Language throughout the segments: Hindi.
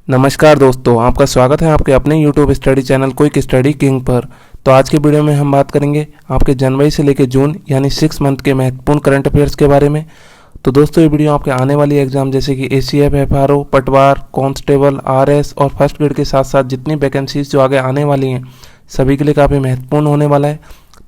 नमस्कार दोस्तों, आपका स्वागत है आपके अपने YouTube study channel quick study king पर। तो आज के वीडियो में हम बात करेंगे आपके जनवरी से लेकर जून यानी 6 मंथ के महत्वपूर्ण करंट अफेयर्स के बारे में। तो दोस्तों ये वीडियो आपके आने वाली एग्जाम जैसे कि ACF, FRO, पटवार, कांस्टेबल, RS और फर्स्ट ग्रेड के साथ साथ जितनी वैकेंसीज जो आगे आने वाली हैं सभी के लिए काफ़ी महत्वपूर्ण होने वाला है।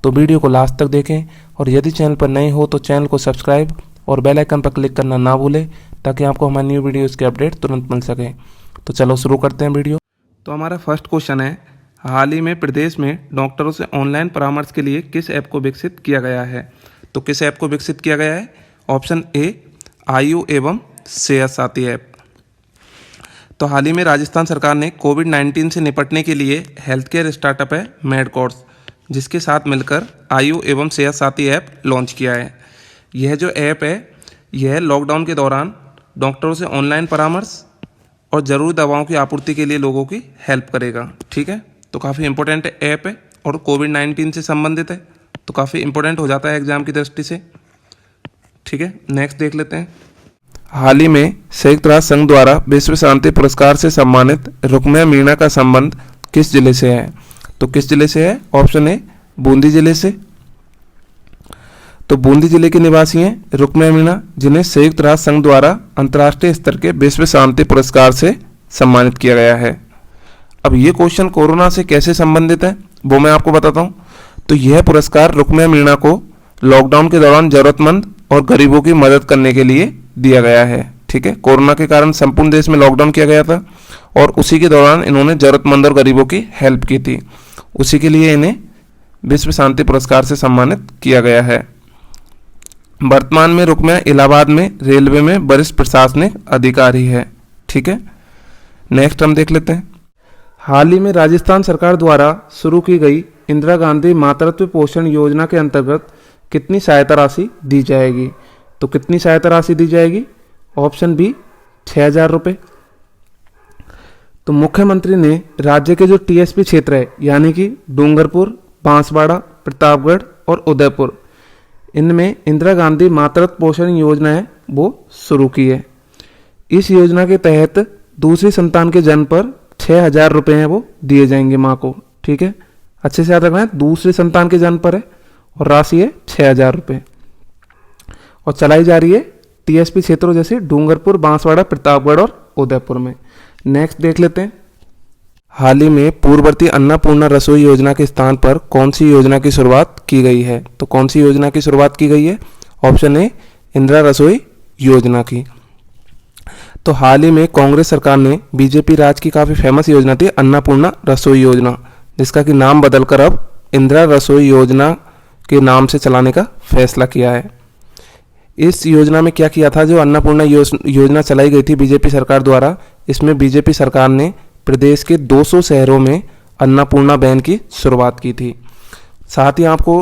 तो वीडियो को लास्ट तक देखें और यदि चैनल पर नए हो तो चैनल को सब्सक्राइब और बेल आइकन पर क्लिक करना ना भूलें ताकि आपको हमारी न्यू वीडियोज़ के अपडेट तुरंत मिल सके। तो चलो शुरू करते हैं वीडियो। तो हमारा फर्स्ट क्वेश्चन है, हाल ही में प्रदेश में डॉक्टरों से ऑनलाइन परामर्श के लिए किस ऐप को विकसित किया गया है? तो किस ऐप को विकसित किया गया है? ऑप्शन ए आयु एवं सेहत साथी ऐप। तो हाल ही में राजस्थान सरकार ने कोविड-19 से निपटने के लिए हेल्थ केयर स्टार्टअप है मेडकोर्स, जिसके साथ मिलकर आयु एवं सेहत साथी ऐप लॉन्च किया है। यह जो ऐप है यह लॉकडाउन के दौरान डॉक्टरों से ऑनलाइन परामर्श और ज़रूरी दवाओं की आपूर्ति के लिए लोगों की हेल्प करेगा। ठीक है, तो काफ़ी इंपॉर्टेंट ऐप है और कोविड-19 से संबंधित है, तो काफ़ी इंपॉर्टेंट हो जाता है एग्जाम की दृष्टि से। ठीक है, नेक्स्ट देख लेते हैं। हाल ही में संयुक्त राष्ट्र संघ द्वारा विश्व शांति पुरस्कार से सम्मानित रुक्मिया मीणा का संबंध किस जिले से है? तो किस जिले से है? ऑप्शन ए बूंदी जिले से। तो बूंदी जिले के निवासी हैं रुक्मिया मीणा, जिन्हें संयुक्त राष्ट्र संघ द्वारा अंतर्राष्ट्रीय स्तर के विश्व शांति पुरस्कार से सम्मानित किया गया है। अब ये क्वेश्चन कोरोना से कैसे संबंधित है वो मैं आपको बताता हूँ। तो यह पुरस्कार रुक्मिया मीणा को लॉकडाउन के दौरान जरूरतमंद और गरीबों की मदद करने के लिए दिया गया है। ठीक है, कोरोना के कारण संपूर्ण देश में लॉकडाउन किया गया था और उसी के दौरान इन्होंने जरूरतमंद और गरीबों की हेल्प की थी, उसी के लिए इन्हें विश्व शांति पुरस्कार से सम्मानित किया गया है। वर्तमान में रुक्मिया इलाहाबाद में रेलवे में वरिष्ठ प्रशासनिक अधिकारी है। ठीक है, नेक्स्ट हम देख लेते हैं। हाल ही में राजस्थान सरकार द्वारा शुरू की गई इंदिरा गांधी मातृत्व पोषण योजना के अंतर्गत कितनी सहायता राशि दी जाएगी? तो कितनी सहायता राशि दी जाएगी? ऑप्शन बी 6,000 रुपये। तो मुख्यमंत्री ने राज्य के जो TSP क्षेत्र है यानी कि डूंगरपुर, बांसवाड़ा, प्रतापगढ़ और उदयपुर, इनमें इंदिरा गांधी मातृत्व पोषण योजना है वो शुरू की है। इस योजना के तहत दूसरी संतान के जन्म पर 6,000 रुपये हैं वो दिए जाएंगे माँ को। ठीक है, अच्छे से याद रखना है, दूसरी संतान के जन्म पर है और राशि है 6,000 रुपये और चलाई जा रही है TSP क्षेत्रों जैसे डूंगरपुर, बांसवाड़ा, प्रतापगढ़ और उदयपुर में। नेक्स्ट देख लेते हैं। हाल ही में पूर्ववर्ती अन्नपूर्णा रसोई योजना के स्थान पर कौन सी योजना की शुरुआत की गई है? तो कौन सी योजना की शुरुआत की गई है? ऑप्शन ए इंदिरा रसोई योजना की। तो हाल ही में कांग्रेस सरकार ने बीजेपी राज की काफ़ी फेमस योजना थी अन्नपूर्णा रसोई योजना, जिसका कि नाम बदलकर अब इंदिरा रसोई योजना के नाम से चलाने का फैसला किया है। इस योजना में क्या किया था, जो अन्नपूर्णा योजना चलाई गई थी बीजेपी सरकार द्वारा, इसमें बीजेपी सरकार ने प्रदेश के 200 शहरों में अन्नपूर्णा वैन की शुरुआत की थी। साथ ही आपको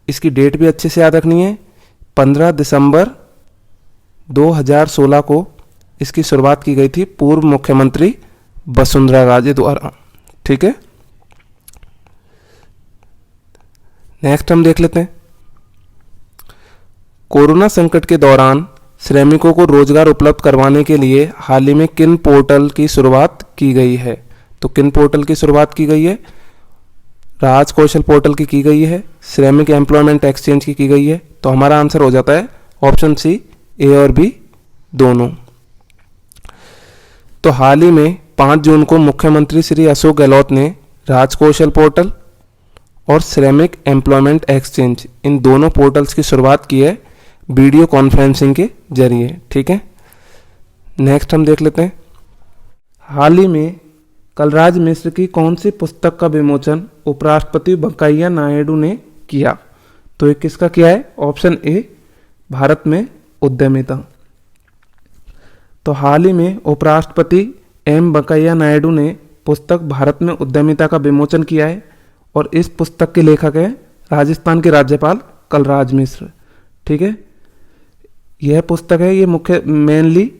इसकी डेट भी अच्छे से याद रखनी है, 15 दिसंबर 2016 को इसकी शुरुआत की गई थी पूर्व मुख्यमंत्री वसुंधरा राजे द्वारा। ठीक है, नेक्स्ट हम देख लेते हैं। कोरोना संकट के दौरान श्रमिकों को रोजगार उपलब्ध करवाने के लिए हाल ही में किन पोर्टल की शुरुआत की गई है? तो किन पोर्टल की शुरुआत की गई है? राज कौशल पोर्टल की गई है, श्रमिक एम्प्लॉयमेंट एक्सचेंज की गई है। तो हमारा आंसर हो जाता है ऑप्शन सी, ए और बी दोनों। तो हाल ही में 5 जून को मुख्यमंत्री श्री अशोक गहलोत ने राज कौशल पोर्टल और श्रमिक एम्प्लॉयमेंट एक्सचेंज इन दोनों पोर्टल्स की शुरुआत की है वीडियो कॉन्फ्रेंसिंग के जरिए। ठीक है, नेक्स्ट हम देख लेते हैं। हाल ही में कलराज मिश्र की कौन सी पुस्तक का विमोचन उपराष्ट्रपति वेंकैया नायडू ने किया? तो ये किसका किया है? ऑप्शन ए भारत में उद्यमिता। तो हाल ही में उपराष्ट्रपति वेंकैया नायडू ने पुस्तक भारत में उद्यमिता का विमोचन किया है और इस पुस्तक के लेखक हैं राजस्थान के राज्यपाल कलराज मिश्र। ठीक है, यह पुस्तक है, ये मुख्य मेनली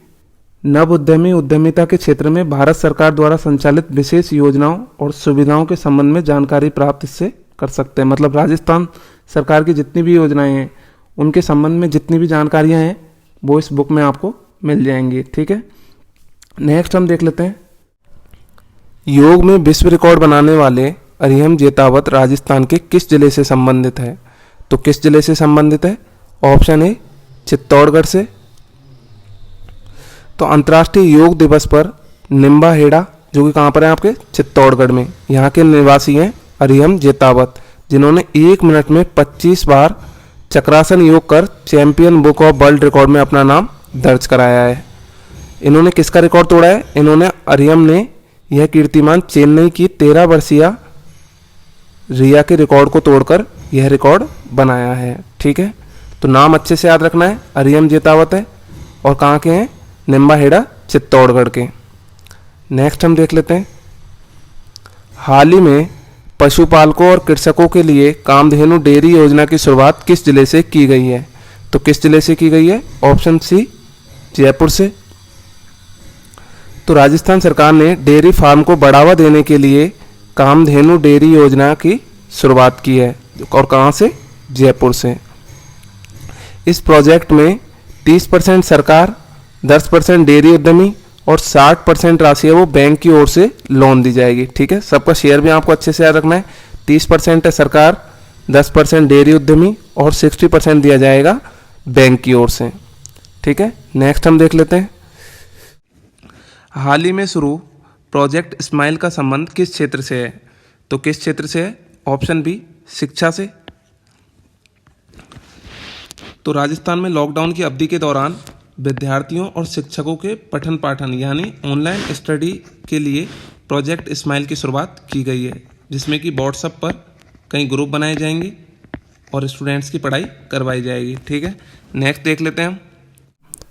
नव उद्यमी उद्यमिता के क्षेत्र में भारत सरकार द्वारा संचालित विशेष योजनाओं और सुविधाओं के संबंध में जानकारी प्राप्त इससे कर सकते हैं। मतलब राजस्थान सरकार की जितनी भी योजनाएं हैं उनके संबंध में जितनी भी जानकारियां हैं वो इस बुक में आपको मिल जाएंगी। ठीक है, नेक्स्ट हम देख लेते हैं। योग में विश्व रिकॉर्ड बनाने वाले अरिहम जेतावत राजस्थान के किस जिले से संबंधित है? तो किस जिले से संबंधित है? ऑप्शन ए चित्तौड़गढ़ से। तो अंतर्राष्ट्रीय योग दिवस पर निम्बाहेड़ा, जो कि कहाँ पर है आपके चित्तौड़गढ़ में, यहाँ के निवासी हैं अरिहम जेतावत, जिन्होंने 1 मिनट में 25 बार चक्रासन योग कर champion book of world record में अपना नाम दर्ज कराया है। इन्होंने किसका रिकॉर्ड तोड़ा है? इन्होंने अरिहम ने यह कीर्तिमान चेन्नई की 13 वर्षीय रिया के रिकॉर्ड को तोड़कर यह रिकॉर्ड बनाया है। ठीक है, तो नाम अच्छे से याद रखना है, अरिहम जेतावत है और कहाँ के हैं? निम्बाहेड़ा चित्तौड़गढ़ के। नेक्स्ट हम देख लेते हैं, हाल ही में पशुपालकों और कृषकों के लिए कामधेनु डेयरी योजना की शुरुआत किस जिले से की गई है? तो किस जिले से की गई है? ऑप्शन सी जयपुर से। तो राजस्थान सरकार ने डेयरी फार्म को बढ़ावा देने के लिए कामधेनु डेयरी योजना की शुरुआत की है और कहाँ से? जयपुर से। इस प्रोजेक्ट में 30% सरकार, 10% डेयरी उद्यमी और 60% राशि है वो बैंक की ओर से लोन दी जाएगी। ठीक है, सबका शेयर भी आपको अच्छे से याद रखना है। 30% है सरकार, 10% डेयरी उद्यमी और 60% दिया जाएगा बैंक की ओर से। ठीक है, नेक्स्ट हम देख लेते हैं, हाल ही में शुरू प्रोजेक्ट स्माइल का संबंध किस क्षेत्र से है? तो किस क्षेत्र से है? ऑप्शन बी शिक्षा से। तो राजस्थान में लॉकडाउन की अवधि के दौरान विद्यार्थियों और शिक्षकों के पठन पाठन यानी ऑनलाइन स्टडी के लिए प्रोजेक्ट स्माइल की शुरुआत की गई है, जिसमें कि व्हाट्सएप पर कई ग्रुप बनाए जाएंगे और स्टूडेंट्स की पढ़ाई करवाई जाएगी। ठीक है, नेक्स्ट देख लेते हैं हम,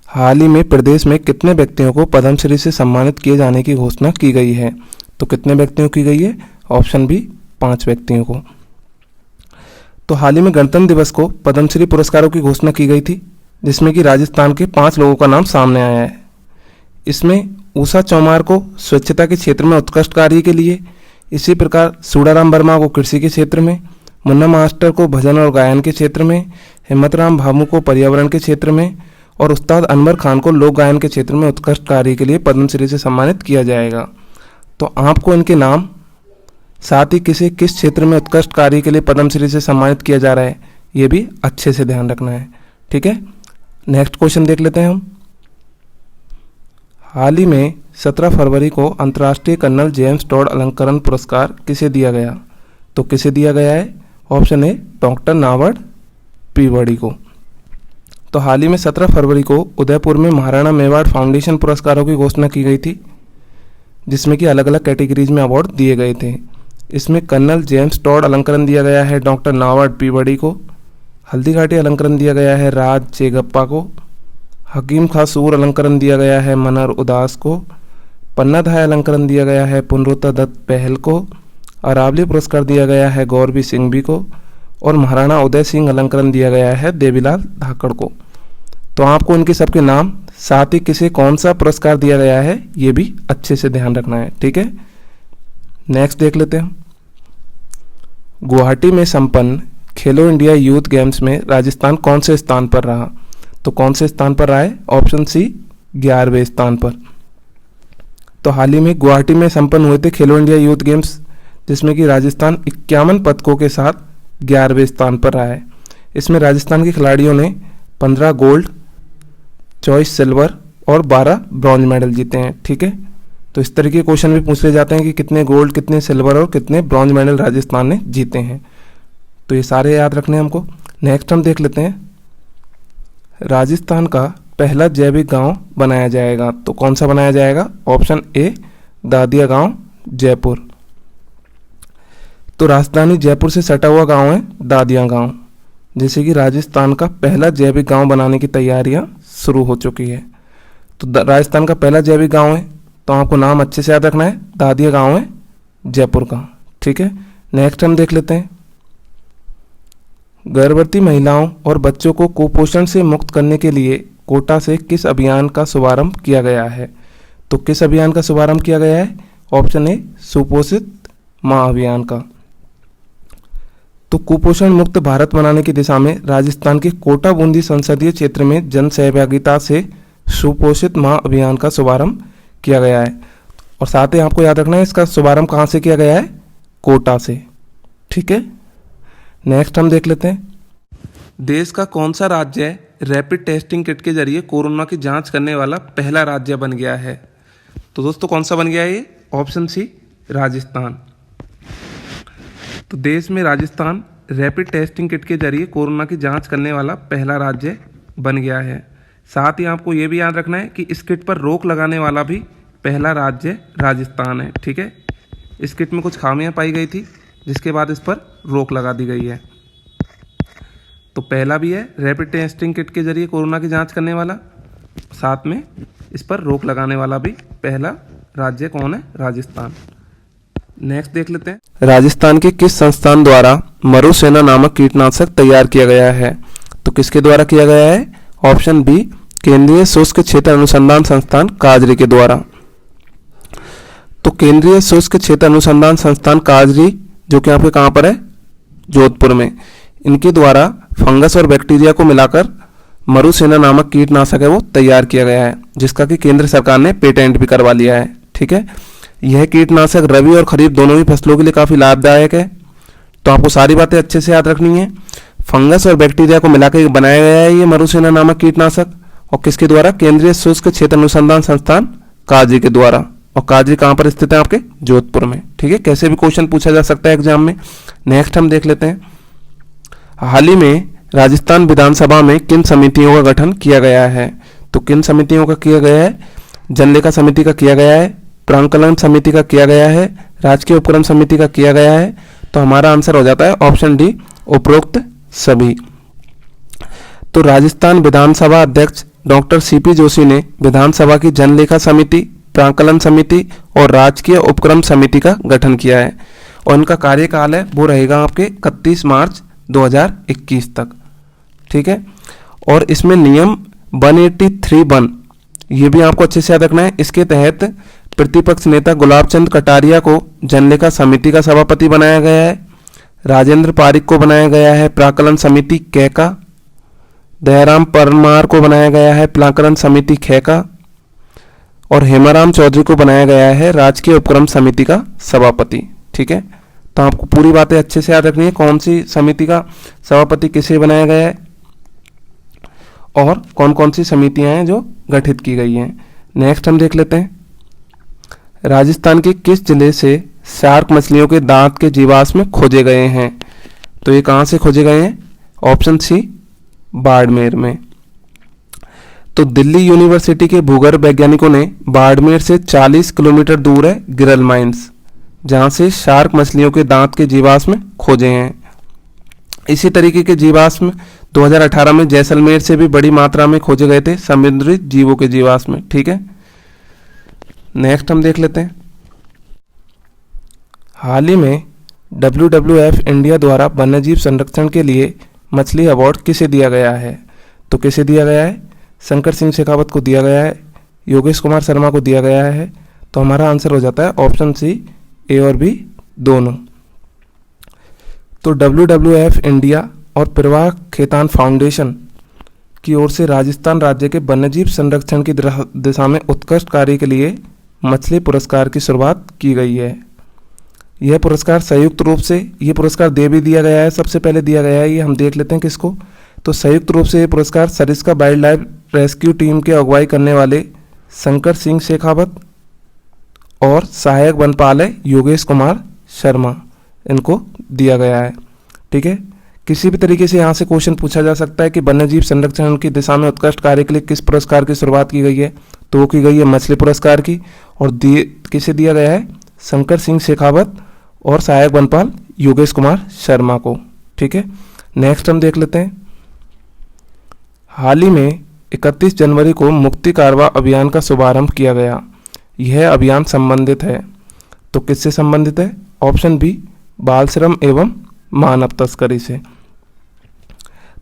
हाल ही में प्रदेश में कितने व्यक्तियों को पद्मश्री से सम्मानित किए जाने की घोषणा की गई है? तो कितने व्यक्तियों की गई है? ऑप्शन बी 5 व्यक्तियों को। तो हाल ही में गणतंत्र दिवस को पद्मश्री पुरस्कारों की घोषणा की गई थी, जिसमें कि राजस्थान के 5 लोगों का नाम सामने आया है। इसमें उषा चौमार को स्वच्छता के क्षेत्र में उत्कृष्ट कार्य के लिए, इसी प्रकार सूडाराम वर्मा को कृषि के क्षेत्र में, मुन्ना मास्टर को भजन और गायन के क्षेत्र में, हिम्मतराम भामू को पर्यावरण के क्षेत्र में और उस्ताद अनवर खान को लोक गायन के क्षेत्र में उत्कृष्ट कार्य के लिए पद्मश्री से सम्मानित किया जाएगा। तो आपको इनके नाम साथ ही किस क्षेत्र में उत्कृष्ट कार्य के लिए पद्मश्री से सम्मानित किया जा रहा है, ये भी अच्छे से ध्यान रखना है। ठीक है, नेक्स्ट क्वेश्चन देख लेते हैं हम, हाल ही में 17 फरवरी को अंतर्राष्ट्रीय कर्नल जेम्स टॉड अलंकरण पुरस्कार किसे दिया गया? तो किसे दिया गया है? ऑप्शन ए डॉक्टर नावर्ड पीवड़ी को। तो हाल ही में 17 फरवरी को उदयपुर में महाराणा मेवाड़ फाउंडेशन पुरस्कारों की घोषणा की गई थी, जिसमें कि अलग अलग कैटेगरीज में अवार्ड दिए गए थे। इसमें कर्नल जेम्स टॉड अलंकरण दिया गया है डॉक्टर नावर्ड पीवड़ी को, हल्दीघाटी अलंकरण दिया गया है राज चेगप्पा को, हकीम खासूर अलंकरण दिया गया है मनर उदास को, पन्नाधाय अलंकरण दिया गया है पुनरुत्ता दत्त पहल को, अरावली पुरस्कार दिया गया है गौरवी सिंघवी को और महाराणा उदय सिंह अलंकरण दिया गया है देवीलाल धाकड़ को। तो आपको उनके सबके नाम साथ ही किसे कौन सा पुरस्कार दिया गया है ये भी अच्छे से ध्यान रखना है। ठीक है, नेक्स्ट देख लेते हैं, गुवाहाटी में संपन्न खेलो इंडिया यूथ गेम्स में राजस्थान कौन से स्थान पर रहा? तो कौन से स्थान पर रहा है? ऑप्शन सी 11वें स्थान पर। तो हाल ही में गुवाहाटी में संपन्न हुए थे खेलो इंडिया यूथ गेम्स, जिसमें कि राजस्थान 51 पदकों के साथ 11वें स्थान पर रहा है। इसमें राजस्थान के खिलाड़ियों ने 15 गोल्ड, 24 सिल्वर और 12 ब्रॉन्ज मेडल जीते हैं। ठीक है, तो इस तरह के क्वेश्चन भी पूछ ले जाते हैं कि कितने गोल्ड, कितने सिल्वर और कितने ब्रॉन्ज मेडल राजस्थान ने जीते हैं, तो ये सारे याद रखने हैं हमको। नेक्स्ट हम देख लेते हैं, राजस्थान का पहला जैविक गांव बनाया जाएगा, तो कौन सा बनाया जाएगा? ऑप्शन ए दादिया गांव जयपुर। तो राजधानी जयपुर से सटा हुआ गांव है दादिया गांव, जैसे कि राजस्थान का पहला जैविक गांव बनाने की तैयारियां शुरू हो चुकी है। तो राजस्थान का पहला जैविक गांव है, तो आपको नाम अच्छे से याद रखना है, दादिया गांव है जयपुर का। ठीक है, नेक्स्ट हम देख लेते हैं, गर्भवती महिलाओं और बच्चों को कुपोषण से मुक्त करने के लिए कोटा से किस अभियान का शुभारंभ किया गया है? तो किस अभियान का शुभारंभ किया गया है? ऑप्शन ए सुपोषित माँ अभियान का। तो कुपोषण मुक्त भारत बनाने की दिशा में राजस्थान के कोटा बूंदी संसदीय क्षेत्र में जन सहभागिता से सुपोषित माँ अभियान का शुभारंभ किया गया है। और साथ ही आपको याद रखना है इसका शुभारंभ कहाँ से किया गया है, कोटा से। ठीक है, नेक्स्ट हम देख लेते हैं, देश का कौन सा राज्य रैपिड टेस्टिंग किट के जरिए कोरोना की जांच करने वाला पहला राज्य बन गया है। तो दोस्तों कौन सा बन गया है ये, ऑप्शन सी राजस्थान। तो देश में राजस्थान रैपिड टेस्टिंग किट के जरिए कोरोना की जांच करने वाला पहला राज्य बन गया है। साथ ही आपको ये भी याद रखना है कि इस किट पर रोक लगाने वाला भी पहला राज्य राजस्थान है। ठीक है, इस किट में कुछ खामियां पाई गई थी जिसके बाद इस पर रोक लगा दी गई है। तो पहला भी है रैपिड टेस्टिंग किट के जरिए कोरोना की जांच करने वाला, साथ में इस पर रोक लगाने वाला भी पहला राज्य कौन है, राजस्थान। नेक्स्ट देख लेते हैं, राजस्थान के किस संस्थान द्वारा मरुसेना नामक कीटनाशक तैयार किया गया है। तो किसके द्वारा किया गया है, ऑप्शन बी केंद्रीय शुष्क क्षेत्र अनुसंधान संस्थान काजरी के द्वारा। तो केंद्रीय शुष्क क्षेत्र अनुसंधान संस्थान काजरी जो कि आपके कहाँ पर है, जोधपुर में, इनके द्वारा फंगस और बैक्टीरिया को मिलाकर मरुसेना नामक कीटनाशक है वो तैयार किया गया है, जिसका कि केंद्र सरकार ने पेटेंट भी करवा लिया है। ठीक है, यह कीटनाशक रबी और खरीफ दोनों ही फसलों के लिए काफ़ी लाभदायक है। तो आपको सारी बातें अच्छे से याद रखनी है। फंगस और बैक्टीरिया को मिलाकर बनाया गया है ये मरुसेना नामक कीटनाशक, और किसके द्वारा, केंद्रीय शुष्क क्षेत्र अनुसंधान संस्थान काजरी के द्वारा। और काजरी कहाँ पर स्थित है, आपके जोधपुर में। ठीक है, कैसे भी क्वेश्चन पूछा जा सकता है एग्जाम में। नेक्स्ट हम देख लेते हैं, हाल ही में राजस्थान विधानसभा में किन समितियों का गठन किया गया है। तो किन समितियों का किया गया है, जनलेखा समिति का किया गया है, प्रांकलन समिति का किया गया है, राजकीय उपक्रम समिति का किया गया है। तो हमारा आंसर हो जाता है ऑप्शन डी, उपरोक्त सभी। तो राजस्थान विधानसभा अध्यक्ष डॉक्टर सीपी जोशी ने विधानसभा की जनलेखा समिति, प्रांकलन समिति और राजकीय उपक्रम समिति का गठन किया है, और इनका कार्यकाल है वो रहेगा आपके 31 मार्च 2021 तक। ठीक है, और इसमें नियम 183(1) ये भी आपको अच्छे से याद रखना है। इसके तहत प्रतिपक्ष नेता गुलाब चंद कटारिया को जनलेखा समिति का सभापति बनाया गया है, राजेंद्र पारिक को बनाया गया है प्राकलन समिति कैका, दयाराम परमार को बनाया गया है प्राकलन समिति खैका, और हेमाराम चौधरी को बनाया गया है राजकीय उपक्रम समिति का सभापति। ठीक है, तो आपको पूरी बातें अच्छे से याद रखनी है, कौन सी समिति का सभापति किसे बनाया गया है और कौन कौन सी समितियां हैं जो गठित की गई हैं। नेक्स्ट हम देख लेते हैं, राजस्थान के किस जिले से शार्क मछलियों के दांत के जीवाश्म खोजे गए हैं। तो ये कहाँ से खोजे गए हैं, ऑप्शन सी बाड़मेर में। तो दिल्ली यूनिवर्सिटी के भूगर्भ वैज्ञानिकों ने बाड़मेर से 40 किलोमीटर दूर है गिरल माइंस, जहाँ से शार्क मछलियों के दांत के जीवाश्म खोजे हैं। इसी तरीके के जीवाश्म 2018 में जैसलमेर से भी बड़ी मात्रा में खोजे गए थे समुद्री जीवों के जीवाश्म। ठीक है, नेक्स्ट हम देख लेते हैं, हाल ही में WWF इंडिया द्वारा वन्यजीव संरक्षण के लिए मछली अवार्ड किसे दिया गया है। तो किसे दिया गया है, शंकर सिंह शेखावत को दिया गया है, योगेश कुमार शर्मा को दिया गया है। तो हमारा आंसर हो जाता है ऑप्शन सी, ए और बी दोनों। तो WWF इंडिया और प्रवाह खेतान फाउंडेशन की ओर से राजस्थान राज्य के वन्यजीव संरक्षण की दिशा में उत्कृष्ट कार्य के लिए मछली पुरस्कार की शुरुआत की गई है। यह पुरस्कार संयुक्त रूप से ये पुरस्कार दे भी दिया गया है, सबसे पहले दिया गया है, ये हम देख लेते हैं किसको। तो संयुक्त रूप से ये पुरस्कार Sariska wild life rescue team के अगुवाई करने वाले शंकर सिंह शेखावत और सहायक वनपाल है योगेश कुमार शर्मा, इनको दिया गया है। ठीक है, किसी भी तरीके से यहाँ से क्वेश्चन पूछा जा सकता है कि वन्यजीव संरक्षण की दिशा में उत्कृष्ट कार्य के लिए किस पुरस्कार की शुरुआत की गई है। तो वो की गई है मछली पुरस्कार की, और किसे दिया गया है, शंकर सिंह शेखावत और सहायक वनपाल योगेश कुमार शर्मा को। ठीक है, नेक्स्ट हम देख लेते हैं, हाल ही में 31 जनवरी को मुक्ति कारवा अभियान का शुभारंभ किया गया। यह अभियान संबंधित है, तो किससे संबंधित है, ऑप्शन बी बाल श्रम एवं मानव तस्करी से।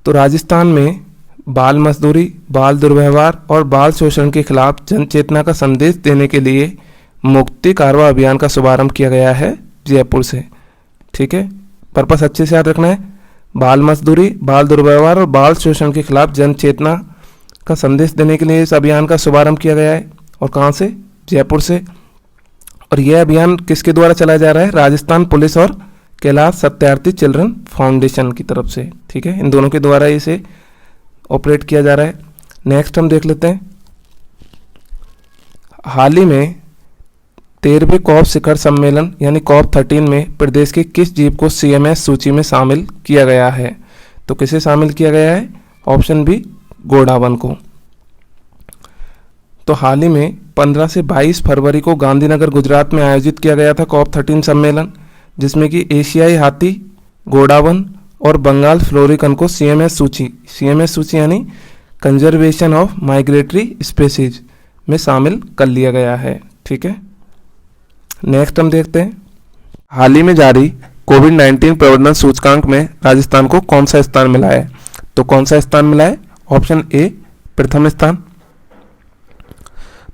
तो राजस्थान में बाल मजदूरी, बाल दुर्व्यवहार और बाल शोषण के खिलाफ जन चेतना का संदेश देने के लिए मुक्ति कारवा अभियान का शुभारंभ किया गया है जयपुर से। ठीक है, पर्पस अच्छे से याद रखना है, बाल मजदूरी, बाल दुर्व्यवहार और बाल शोषण के खिलाफ जन चेतना का संदेश देने के लिए इस अभियान का शुभारंभ किया गया है। और कहाँ से, जयपुर से। और यह अभियान किसके द्वारा चलाया जा रहा है? राजस्थान पुलिस और कैलाश सत्यार्थी चिल्ड्रन फाउंडेशन की तरफ से। ठीक है, इन दोनों के द्वारा इसे ऑपरेट किया जा रहा है। नेक्स्ट हम देख लेते हैं, हाल ही में 13वें कॉप शिखर सम्मेलन यानी कॉप 13 में प्रदेश के किस जीव को CMS सूची में शामिल किया गया है? तो किसे शामिल किया गया है? ऑप्शन बी, गोडावन को। तो हाल ही में 15 से 22 फरवरी को गांधीनगर गुजरात में आयोजित किया गया था कॉप 13 सम्मेलन, जिसमें कि एशियाई हाथी, गोडावन और बंगाल फ्लोरिकन को CMS सूची यानी कंजर्वेशन ऑफ माइग्रेटरी स्पेसीज में शामिल कर लिया गया है। ठीक है, नेक्स्ट हम देखते हैं, हाल ही में जारी कोविड-19 प्रबंधन सूचकांक में राजस्थान को कौन सा स्थान मिला है? तो कौन सा स्थान मिला है? ऑप्शन ए, प्रथम स्थान।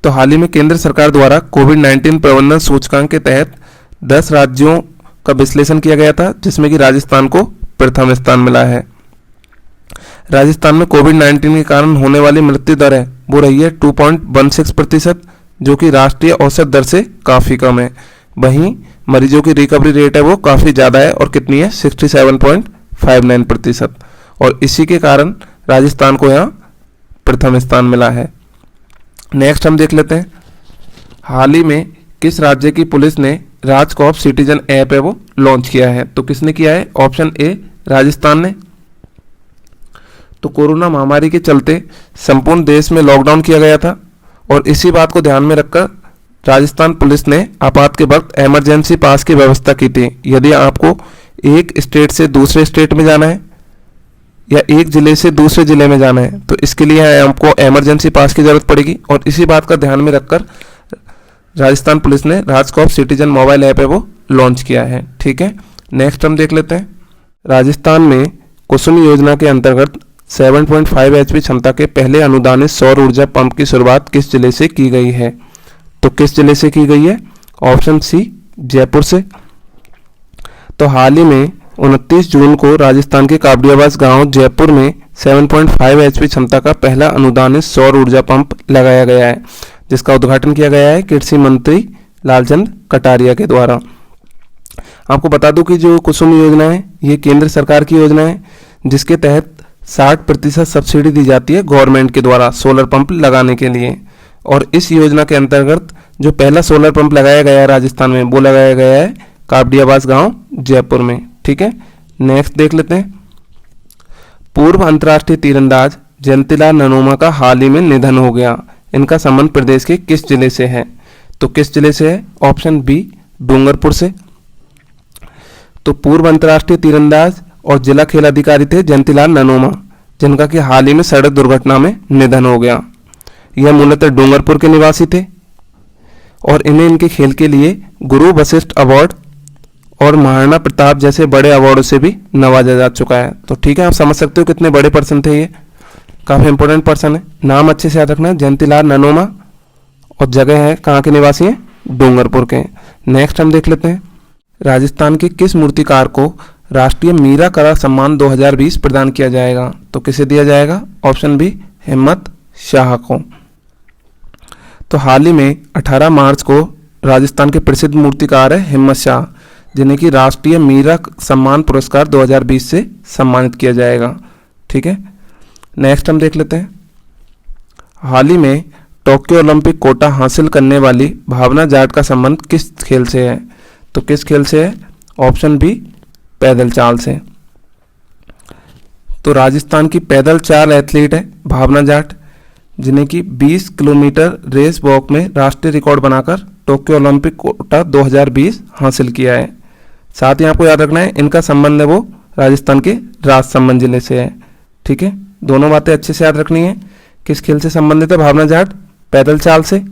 तो हाल ही में केंद्र सरकार द्वारा कोविड-19 प्रबंधन सूचकांक के तहत 10 राज्यों का विश्लेषण किया गया था, जिसमें कि राजस्थान को प्रथम स्थान मिला है। राजस्थान में कोविड-19 के कारण होने वाली मृत्यु दर है वो रही है 2.16%, जो कि राष्ट्रीय औसत दर से काफ़ी कम है। वहीं मरीजों की रिकवरी रेट है वो काफ़ी ज़्यादा है, और कितनी है? 67.59%, और इसी के कारण राजस्थान को यहाँ प्रथम स्थान मिला है। नेक्स्ट हम देख लेते हैं, हाल ही में किस राज्य की पुलिस ने राजकॉप सिटीजन ऐप है वो लॉन्च किया है? तो किसने किया है? ऑप्शन ए, राजस्थान ने। तो कोरोना महामारी के चलते संपूर्ण देश में लॉकडाउन किया गया था, और इसी बात को ध्यान में रखकर राजस्थान पुलिस ने आपात के वक्त इमरजेंसी पास की व्यवस्था की थी। यदि आपको एक स्टेट से दूसरे स्टेट में जाना है या एक जिले से दूसरे जिले में जाना है, तो इसके लिए आपको इमरजेंसी पास की जरूरत पड़ेगी, और इसी बात का ध्यान में रखकर राजस्थान पुलिस ने राजकॉप सिटीजन मोबाइल ऐप है वो लॉन्च किया है। ठीक है, नेक्स्ट हम देख लेते हैं, राजस्थान में कुसुम योजना के अंतर्गत 7.5 HP क्षमता के पहले अनुदानित सौर ऊर्जा पंप की शुरुआत किस जिले से की गई है? तो किस जिले से की गई है? ऑप्शन सी, जयपुर से। तो हाल ही में 29 जून को राजस्थान के काबडियाबाज गांव जयपुर में 7.5 HP क्षमता का पहला अनुदानित सौर ऊर्जा पंप लगाया गया है, जिसका उद्घाटन किया गया है कृषि मंत्री लालचंद कटारिया के द्वारा। आपको बता दूं कि जो कुसुम योजना है ये केंद्र सरकार की योजना है, जिसके तहत 60% सब्सिडी दी जाती है गवर्नमेंट के द्वारा सोलर पंप लगाने के लिए। और इस योजना के अंतर्गत जो पहला सोलर पंप लगाया गया है राजस्थान में, वो लगाया गया है काबडियाबाज गांव जयपुर में। ठीक है, नेक्स्ट देख लेते हैं, पूर्व अंतर्राष्ट्रीय तीरंदाज जयंतीलाल ननोमा का हाल ही में निधन हो गया। इनका संबंध प्रदेश के किस जिले से है? तो किस जिले से है? ऑप्शन बी, डूंगरपुर से। तो पूर्व अंतर्राष्ट्रीय तीरंदाज और जिला खेल अधिकारी थे जयंतीलाल ननोमा, जिनका कि हाल ही में सड़क दुर्घटना में निधन हो गया। यह मूलतः डूंगरपुर के निवासी थे, और इन्हें इनके खेल के लिए गुरु वशिष्ठ अवार्ड और महाराणा प्रताप जैसे बड़े अवार्डों से भी नवाजा जा चुका है। तो ठीक है, आप समझ सकते हो कितने बड़े पर्सन थे, ये काफ़ी इंपॉर्टेंट पर्सन है। नाम अच्छे से याद रखना, जयंतीलाल ननोमा, और जगह है कहाँ के निवासी हैं? डूंगरपुर के। नेक्स्ट हम देख लेते हैं, राजस्थान के किस मूर्तिकार को राष्ट्रीय मीरा कला सम्मान 2020 प्रदान किया जाएगा? तो किसे दिया जाएगा? ऑप्शन बी, हिम्मत शाह को। तो हाल ही में 18 मार्च को राजस्थान के प्रसिद्ध मूर्तिकार है हिम्मत शाह, जिन्हें कि राष्ट्रीय मीरा सम्मान पुरस्कार 2020 से सम्मानित किया जाएगा। ठीक है, नेक्स्ट हम देख लेते हैं, हाल ही में टोक्यो ओलंपिक कोटा हासिल करने वाली भावना जाट का संबंध किस खेल से है? तो किस खेल से है? ऑप्शन बी, पैदल चाल से। तो राजस्थान की पैदल चाल एथलीट है भावना जाट, जिन्हें कि 20 किलोमीटर रेस वॉक में राष्ट्रीय रिकॉर्ड बनाकर टोक्यो ओलंपिक कोटा 2020 हासिल किया है। साथ ही आपको याद रखना है, इनका संबंध है वो राजस्थान के राजसमंद जिले से है। ठीक है, दोनों बातें अच्छे से याद रखनी है। किस खेल से संबंधित है भावना जाट? पैदल चाल से।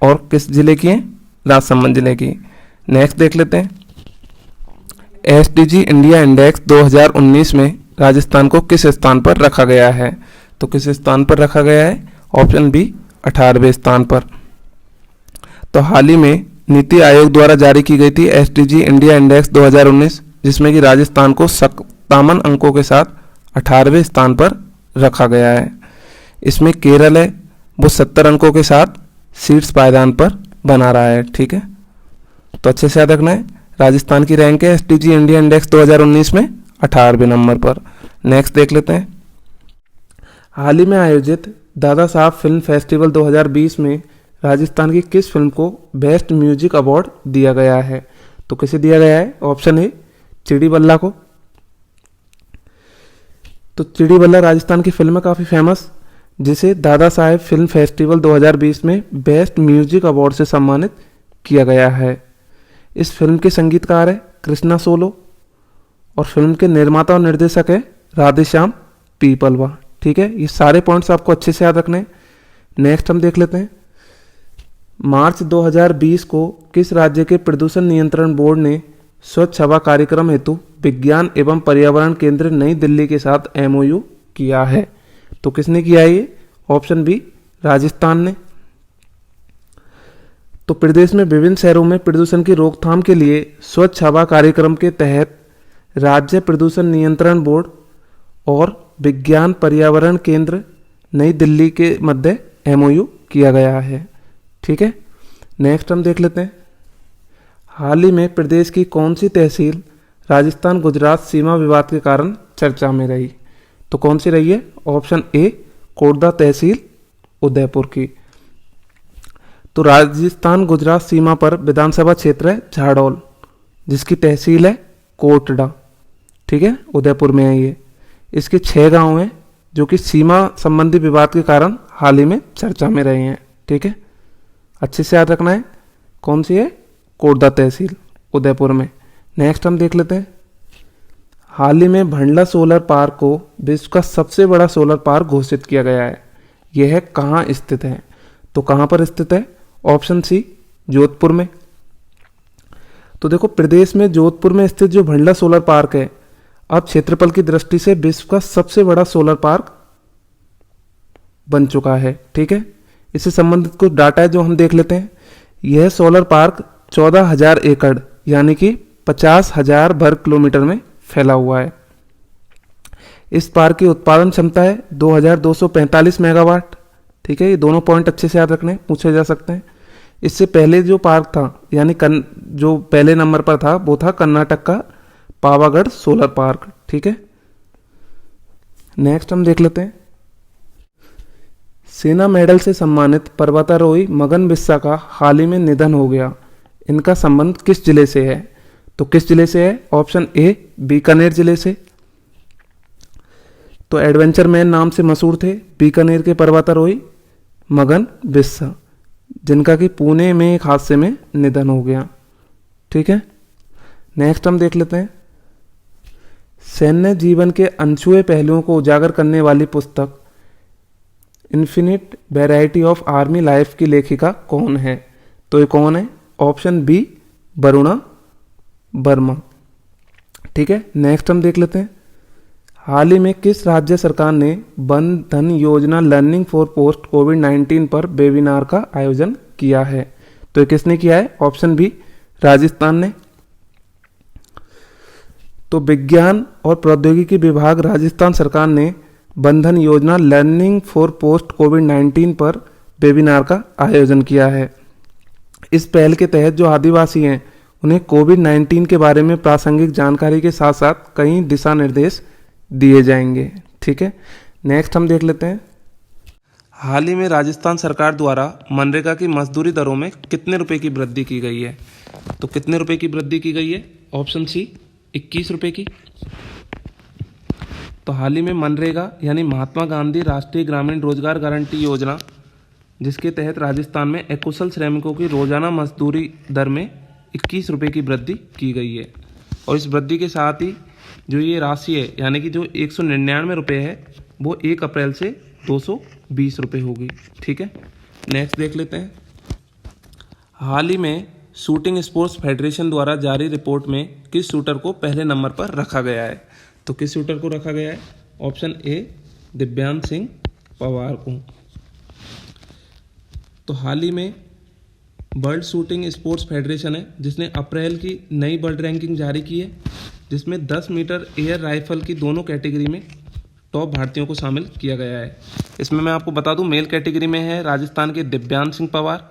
और किस जिले की है? राजसमंद जिले की। नेक्स्ट देख लेते हैं, SDG इंडिया इंडेक्स 2019 में राजस्थान को किस स्थान पर रखा गया है? तो किस स्थान पर रखा गया है? ऑप्शन बी, 18वें स्थान पर। तो हाल ही में नीति आयोग द्वारा जारी की गई थी SDG इंडिया इंडेक्स 2019, जिसमें कि राजस्थान को 57 अंकों के साथ 18वें स्थान पर रखा गया है। इसमें केरल है वो 70 अंकों के साथ शीर्ष पायदान पर बना रहा है। ठीक है, तो अच्छे से याद रखना है। राजस्थान की रैंक है एसटीजी इंडिया इंडेक्स 2019 में 18वें नंबर पर। नेक्स्ट देख लेते हैं। हाल ही में आयोजित दादा साहब फिल्म फेस्टिवल 2020 में राजस्थान की किस फिल्म को बेस्ट म्यूजिक अवार्ड दिया गया है? तो किसे दिया गया है? ऑप्शन ए चिड़ी बल्ला को। तो चिड़ी बल्ला राजस्थान की फिल्म है काफ़ी फेमस, जिसे दादा साहेब फिल्म फेस्टिवल 2020 में बेस्ट म्यूजिक अवार्ड से सम्मानित किया गया है। इस फिल्म के संगीतकार है कृष्णा सोलो और फिल्म के निर्माता और निर्देशक है राधेश्याम पीपलवा। ठीक है, ये सारे पॉइंट्स आपको अच्छे से याद रखने हैं। नेक्स्ट हम देख लेते हैं। मार्च 2020 को किस राज्य के प्रदूषण नियंत्रण बोर्ड ने स्वच्छ हवा कार्यक्रम हेतु विज्ञान एवं पर्यावरण केंद्र नई दिल्ली के साथ एमओयू किया है? तो किसने किया है ये? ऑप्शन बी राजस्थान ने। तो प्रदेश में विभिन्न शहरों में प्रदूषण की रोकथाम के लिए स्वच्छ हवा कार्यक्रम के तहत राज्य प्रदूषण नियंत्रण बोर्ड और विज्ञान पर्यावरण केंद्र नई दिल्ली के मध्य एमओयू किया गया है। ठीक है, नेक्स्ट हम देख लेते हैं। हाल ही में प्रदेश की कौन सी तहसील राजस्थान गुजरात सीमा विवाद के कारण चर्चा में रही? तो कौन सी रही है? ऑप्शन ए कोटदा तहसील उदयपुर की। तो राजस्थान गुजरात सीमा पर विधानसभा क्षेत्र है झाड़ोल, जिसकी तहसील है कोटड़ा। ठीक है, उदयपुर में है ये। इसके 6 गांव हैं जो कि सीमा संबंधी विवाद के कारण हाल ही में चर्चा में रहे हैं। ठीक है, अच्छे से याद रखना है। कौन सी है? कोटदा तहसील उदयपुर में। नेक्स्ट हम देख लेते हैं। हाल ही में भंडला सोलर पार्क को विश्व का सबसे बड़ा सोलर पार्क घोषित किया गया है। यह कहाँ स्थित है? तो कहाँ पर स्थित है? ऑप्शन सी जोधपुर में। तो देखो, प्रदेश में जोधपुर में स्थित जो भंडला सोलर पार्क है, अब क्षेत्रफल की दृष्टि से विश्व का सबसे बड़ा सोलर पार्क बन चुका है। ठीक है, इससे संबंधित कुछ डाटा है जो हम देख लेते हैं। यह सोलर पार्क 14,000 एकड़ यानी कि 50,000 वर्ग किलोमीटर में फैला हुआ है। इस पार्क की उत्पादन क्षमता है 2,245 मेगावाट। ठीक है, ये दोनों पॉइंट अच्छे से याद रखने, पूछे जा सकते हैं। इससे पहले जो पार्क था, यानी जो पहले नंबर पर था, वो था कर्नाटक का पावागढ़ सोलर पार्क। ठीक है, नेक्स्ट हम देख लेते हैं। सेना मेडल से सम्मानित पर्वतारोही मगन बिस्सा का हाल ही में निधन हो गया। इनका संबंध किस जिले से है? तो किस जिले से है? ऑप्शन ए बीकानेर जिले से। तो एडवेंचर मैन नाम से मशहूर थे बीकानेर के पर्वतारोही मगन बिस्सा, जिनका कि पुणे में एक हादसे में निधन हो गया। ठीक है, नेक्स्ट हम देख लेते हैं। सैन्य जीवन के अनछुए पहलुओं को उजागर करने वाली पुस्तक infinite variety of army life की लेखिका कौन है? तो ये कौन है? Option B Varuna Verma. ठीक है, नेक्स्ट हम देख लेते हैं। हाल ही में किस राज्य सरकार ने वन धन योजना लर्निंग फॉर पोस्ट कोविड-19 पर वेबिनार का आयोजन किया है? तो ये किसने किया है? ऑप्शन बी राजस्थान ने। तो विज्ञान और प्रौद्योगिकी विभाग राजस्थान सरकार ने बंधन योजना लर्निंग फॉर पोस्ट कोविड-19 पर वेबिनार का आयोजन किया है। इस पहल के तहत जो आदिवासी हैं उन्हें कोविड-19 के बारे में प्रासंगिक जानकारी के साथ साथ कई दिशा निर्देश दिए जाएंगे। ठीक है, नेक्स्ट हम देख लेते हैं। हाल ही में राजस्थान सरकार द्वारा मनरेगा की मजदूरी दरों में कितने रुपए की वृद्धि की गई है? तो कितने रुपए की वृद्धि की गई है? ऑप्शन सी 21 रुपए की। तो हाल ही में मनरेगा यानी महात्मा गांधी राष्ट्रीय ग्रामीण रोजगार गारंटी योजना, जिसके तहत राजस्थान में अकुशल श्रमिकों की रोजाना मजदूरी दर में 21 रुपये की वृद्धि की गई है। और इस वृद्धि के साथ ही जो ये राशि है यानी कि जो 199 रुपये है वो 1 अप्रैल से 220 रुपये होगी। ठीक है, नेक्स्ट देख लेते हैं। हाल ही में शूटिंग स्पोर्ट्स फेडरेशन द्वारा जारी रिपोर्ट में किस शूटर को पहले नंबर पर रखा गया है? तो किस शूटर को रखा गया है? ऑप्शन ए दिव्यांश सिंह पवार को। तो हाल ही में वर्ल्ड शूटिंग स्पोर्ट्स फेडरेशन है जिसने अप्रैल की नई वर्ल्ड रैंकिंग जारी की है, जिसमें 10 मीटर एयर राइफल की दोनों कैटेगरी में टॉप भारतीयों को शामिल किया गया है। इसमें मैं आपको बता दूं, मेल कैटेगरी में है राजस्थान के दिव्यांश सिंह पवार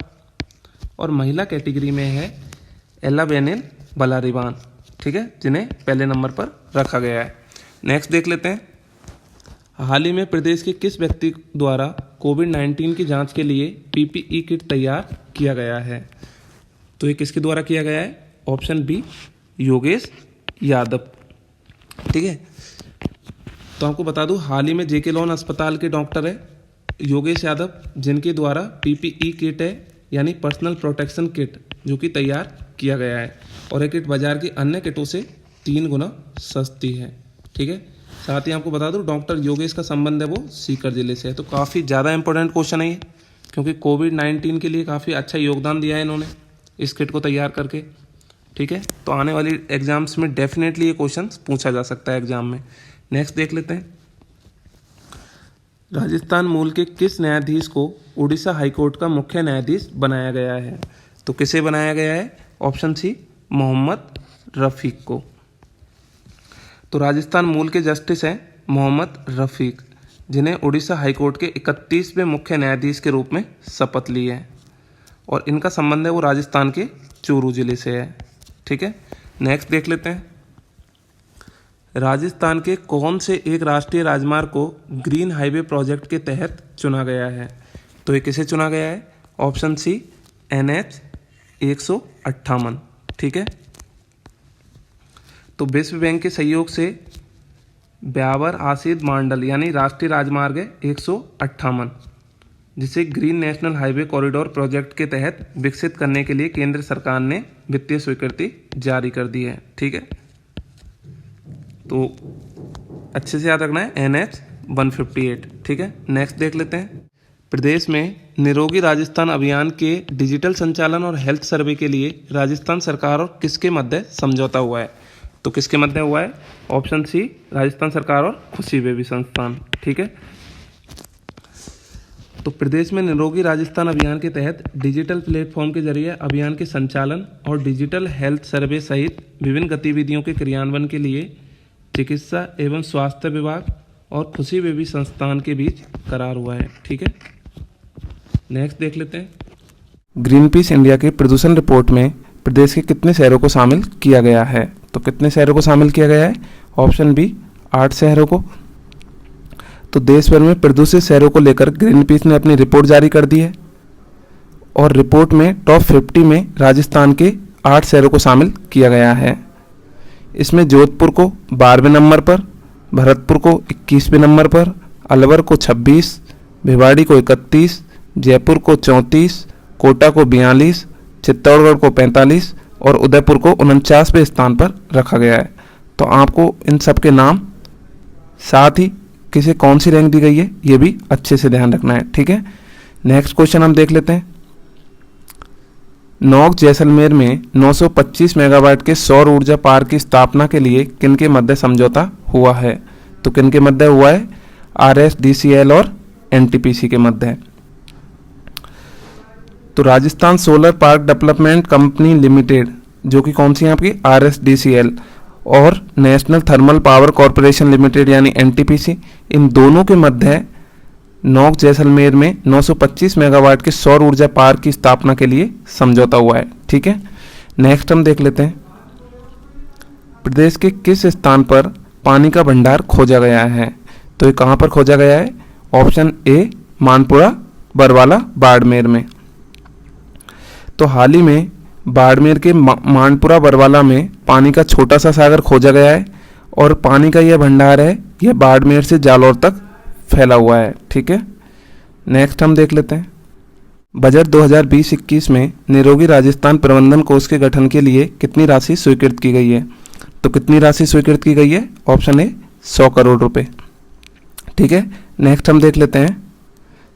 और महिला कैटेगरी में है एला बेनिल बलारिवान, ठीक है, जिन्हें पहले नंबर पर रखा गया है। नेक्स्ट देख लेते हैं, हाल ही में प्रदेश के किस व्यक्ति द्वारा कोविड-19 की जांच के लिए पीपीई किट तैयार किया गया है? तो ये किसके द्वारा किया गया है? ऑप्शन बी, योगेश यादव, ठीक है। तो आपको बता दूं, हाल ही में जेके लोन अस्पताल के डॉक्टर है योगेश यादव, जिनके द्वारा पीपीई किट है यानी पर्सनल प्रोटेक्शन किट जो कि तैयार किया गया है, और ये किट बाजार की अन्य किटों से 3 गुना सस्ती है, ठीक है। साथ ही आपको बता दूं, डॉक्टर योगेश का संबंध है वो सीकर जिले से है। तो काफ़ी ज़्यादा इंपॉर्टेंट क्वेश्चन है ये, क्योंकि कोविड-19 के लिए काफ़ी अच्छा योगदान दिया है इन्होंने इस किट को तैयार करके, ठीक है। तो आने वाली एग्जाम्स में डेफिनेटली ये क्वेश्चन पूछा जा सकता है एग्जाम में। नेक्स्ट देख लेते हैं, राजस्थान मूल के किस न्यायाधीश को उड़ीसा हाईकोर्ट का मुख्य न्यायाधीश बनाया गया है? तो किसे बनाया गया है? ऑप्शन सी, मोहम्मद रफ़ीक को। तो राजस्थान मूल के जस्टिस हैं मोहम्मद रफ़ीक, जिन्हें उड़ीसा हाईकोर्ट के 31वें मुख्य न्यायाधीश के रूप में शपथ ली है, और इनका संबंध है वो राजस्थान के चूरू जिले से है, ठीक है। नेक्स्ट देख लेते हैं, राजस्थान के कौन से एक राष्ट्रीय राजमार्ग को ग्रीन हाईवे प्रोजेक्ट के तहत चुना गया है? तो ये किसे चुना गया है? ऑप्शन सी, NH 158, ठीक है। तो विश्व बैंक के सहयोग से ब्यावर आसिद मांडल यानी राष्ट्रीय राजमार्ग है 158, जिसे green national highway corridor project के तहत विकसित करने के लिए केंद्र सरकार ने वित्तीय स्वीकृति जारी कर दी है, ठीक है। तो अच्छे से याद रखना है, NH 158, ठीक है। नेक्स्ट देख लेते हैं, प्रदेश में निरोगी राजस्थान अभियान के डिजिटल संचालन और हेल्थ सर्वे के लिए राजस्थान सरकार और किसके मध्य समझौता हुआ है? तो किसके मध्य हुआ है? ऑप्शन सी, राजस्थान सरकार और खुशी बेबी संस्थान, ठीक है। तो प्रदेश में निरोगी राजस्थान अभियान के तहत डिजिटल प्लेटफॉर्म के जरिए अभियान के संचालन और डिजिटल हेल्थ सर्वे सहित विभिन्न गतिविधियों के क्रियान्वयन के लिए चिकित्सा एवं स्वास्थ्य विभाग और खुशी बेबी संस्थान के बीच करार हुआ है, ठीक है। नेक्स्ट देख लेते हैं, ग्रीन पीस इंडिया के प्रदूषण रिपोर्ट में प्रदेश के कितने शहरों को शामिल किया गया है? तो कितने शहरों को शामिल किया गया है? ऑप्शन बी, 8 शहरों को। तो देश भर में प्रदूषित शहरों को लेकर ग्रीन पीस ने अपनी रिपोर्ट जारी कर दी है, और रिपोर्ट में टॉप 50 में राजस्थान के 8 शहरों को शामिल किया गया है। इसमें जोधपुर को 12वें नंबर पर, भरतपुर को 21वें नंबर पर, अलवर को 26, भिवाड़ी को 31, जयपुर को 34, कोटा को 42, चित्तौड़गढ़ को 45 और उदयपुर को 49वें स्थान पर रखा गया है। तो आपको इन सब के नाम, साथ ही किसे कौन सी रैंक दी गई है, ये भी अच्छे से ध्यान रखना है, ठीक है। नेक्स्ट क्वेश्चन हम देख लेते हैं, नौक जैसलमेर में 925 मेगावाट के सौर ऊर्जा पार्क की स्थापना के लिए किनके मध्य समझौता हुआ है? तो किनके मध्य हुआ है? RSDCL और NTPC के मध्य। तो Rajasthan solar park development company limited, जो कि कौन सी है आपकी? RSDCL, और national thermal power corporation limited यानी NTPC, इन दोनों के मध्य नौक जैसलमेर में 925 मेगावाट के सौर ऊर्जा पार्क की स्थापना के लिए समझौता हुआ है, ठीक है। नेक्स्ट हम देख लेते हैं, प्रदेश के किस स्थान पर पानी का भंडार खोजा गया है? तो ये कहाँ पर खोजा गया है? ऑप्शन ए, मानपुरा बरवाला बाड़मेर में। तो हाल ही में बाड़मेर के मानपुरा बरवाला में पानी का छोटा सा सागर खोजा गया है, और पानी का यह भंडार है, यह बाड़मेर से जालौर तक फैला हुआ है, ठीक है। नेक्स्ट हम देख लेते हैं, बजट 2020-21 में निरोगी राजस्थान प्रबंधन कोष के गठन के लिए कितनी राशि स्वीकृत की गई है? तो कितनी राशि स्वीकृत की गई है? ऑप्शन ए, 100 करोड़ रुपए, ठीक है। नेक्स्ट हम देख लेते हैं,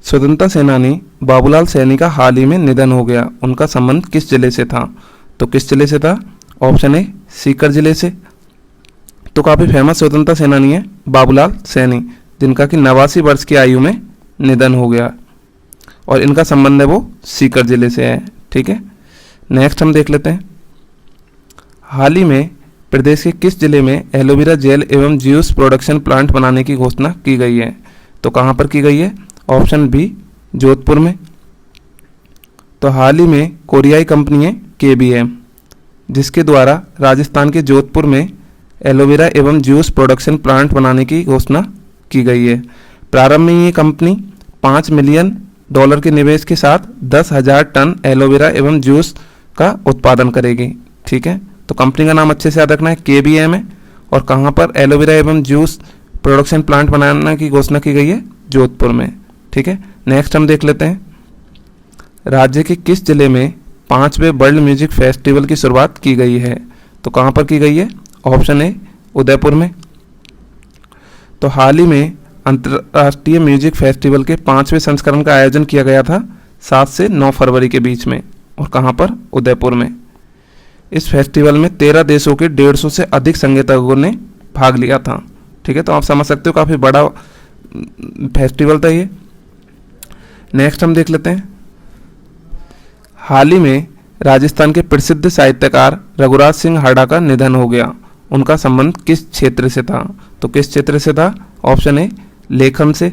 स्वतंत्रता सेनानी बाबूलाल सैनी का हाल ही में निधन हो गया, उनका संबंध किस जिले से था? तो किस जिले से था? ऑप्शन ए, सीकर जिले से। तो काफ़ी फेमस स्वतंत्रता सेनानी है बाबूलाल सैनी, जिनका कि 89 वर्ष की आयु में निधन हो गया, और इनका संबंध है वो सीकर जिले से है, ठीक है। नेक्स्ट हम देख लेते हैं, हाल ही में प्रदेश के किस जिले में एलोवेरा जेल एवं जूस प्रोडक्शन प्लांट बनाने की घोषणा की गई है? तो कहाँ पर की गई है? ऑप्शन बी, जोधपुर में। तो हाल ही में कोरियाई कंपनी है KBM, जिसके द्वारा राजस्थान के जोधपुर में एलोवेरा एवं जूस प्रोडक्शन प्लांट बनाने की घोषणा की गई है। प्रारंभ में ये कंपनी $5 मिलियन के निवेश के साथ 10,000 टन एलोवेरा एवं जूस का उत्पादन करेगी। ठीक है, तो कंपनी का नाम अच्छे से याद रखना है, KBM है। और कहाँ पर एलोवेरा एवं जूस प्रोडक्शन प्लांट बनाने की घोषणा की गई है? जोधपुर में। ठीक है, नेक्स्ट हम देख लेते हैं, राज्य के किस जिले में 5वें वर्ल्ड म्यूजिक फेस्टिवल की शुरुआत की गई है? तो कहाँ पर की गई है? ऑप्शन ए उदयपुर में। तो हाल ही में अंतर्राष्ट्रीय म्यूजिक फेस्टिवल के 5वें संस्करण का आयोजन किया गया था 7 से 9 फरवरी के बीच में, और कहाँ पर? उदयपुर में। इस फेस्टिवल में 13 देशों के 150 से अधिक संगीतज्ञों ने भाग लिया था। ठीक है, तो आप समझ सकते हो काफ़ी बड़ा फेस्टिवल था ये। नेक्स्ट हम देख लेते हैं, हाल ही में राजस्थान के प्रसिद्ध साहित्यकार रघुराज सिंह हाडा का निधन हो गया। उनका संबंध किस क्षेत्र से था? तो किस क्षेत्र से था? ऑप्शन ए लेखन से।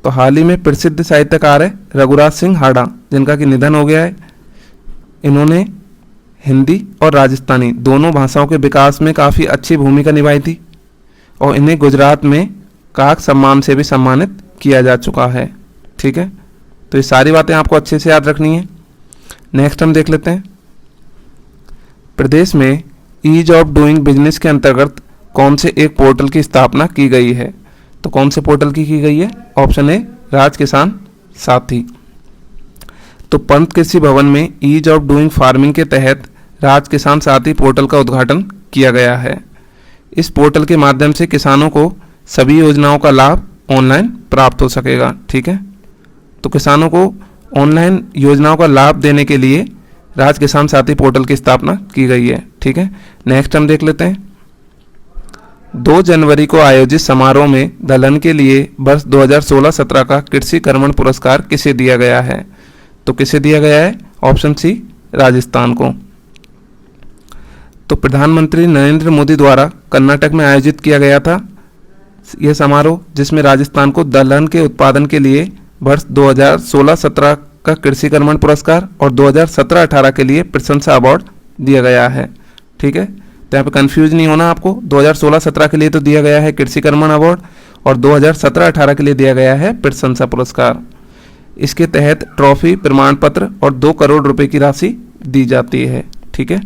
तो हाल ही में प्रसिद्ध साहित्यकार है रघुराज सिंह हाडा, जिनका कि निधन हो गया है। इन्होंने हिंदी और राजस्थानी दोनों भाषाओं के विकास में काफ़ी अच्छी भूमिका निभाई थी, और इन्हें गुजरात में काक सम्मान से भी सम्मानित किया जा चुका है। ठीक है, तो ये सारी बातें आपको अच्छे से याद रखनी है। नेक्स्ट हम देख लेते हैं, प्रदेश में ईज ऑफ डूइंग बिजनेस के अंतर्गत कौन से एक पोर्टल की स्थापना की गई है? तो कौन से पोर्टल की गई है? ऑप्शन ए राज किसान साथी। तो पंत कृषि भवन में ईज ऑफ डूइंग फार्मिंग के तहत राज किसान साथी पोर्टल का उद्घाटन किया गया है। इस पोर्टल के माध्यम से किसानों को सभी योजनाओं का लाभ ऑनलाइन प्राप्त हो सकेगा। ठीक है, तो किसानों को ऑनलाइन योजनाओं का लाभ देने के लिए राज किसान साथी पोर्टल की स्थापना की गई है। ठीक है, नेक्स्ट हम देख लेते हैं, 2 जनवरी को आयोजित समारोह में दलहन के लिए वर्ष 2016-17 का कृषि कर्मण पुरस्कार किसे दिया गया है? तो किसे दिया गया है? ऑप्शन सी राजस्थान को। तो प्रधानमंत्री नरेंद्र मोदी द्वारा कर्नाटक में आयोजित किया गया था यह समारोह, जिसमें राजस्थान को दलहन के उत्पादन के लिए वर्ष 2016-17 का कृषि कर्मण पुरस्कार और 2017-18 के लिए प्रशंसा अवार्ड दिया गया है। ठीक है, तो यहाँ पे कंफ्यूज नहीं होना आपको, 2016-17 के लिए तो दिया गया है कृषि कर्मण अवार्ड, और 2017-18 के लिए दिया गया है प्रशंसा पुरस्कार। इसके तहत ट्रॉफी, प्रमाण पत्र और 2 करोड़ रुपए की राशि दी जाती है। ठीक है,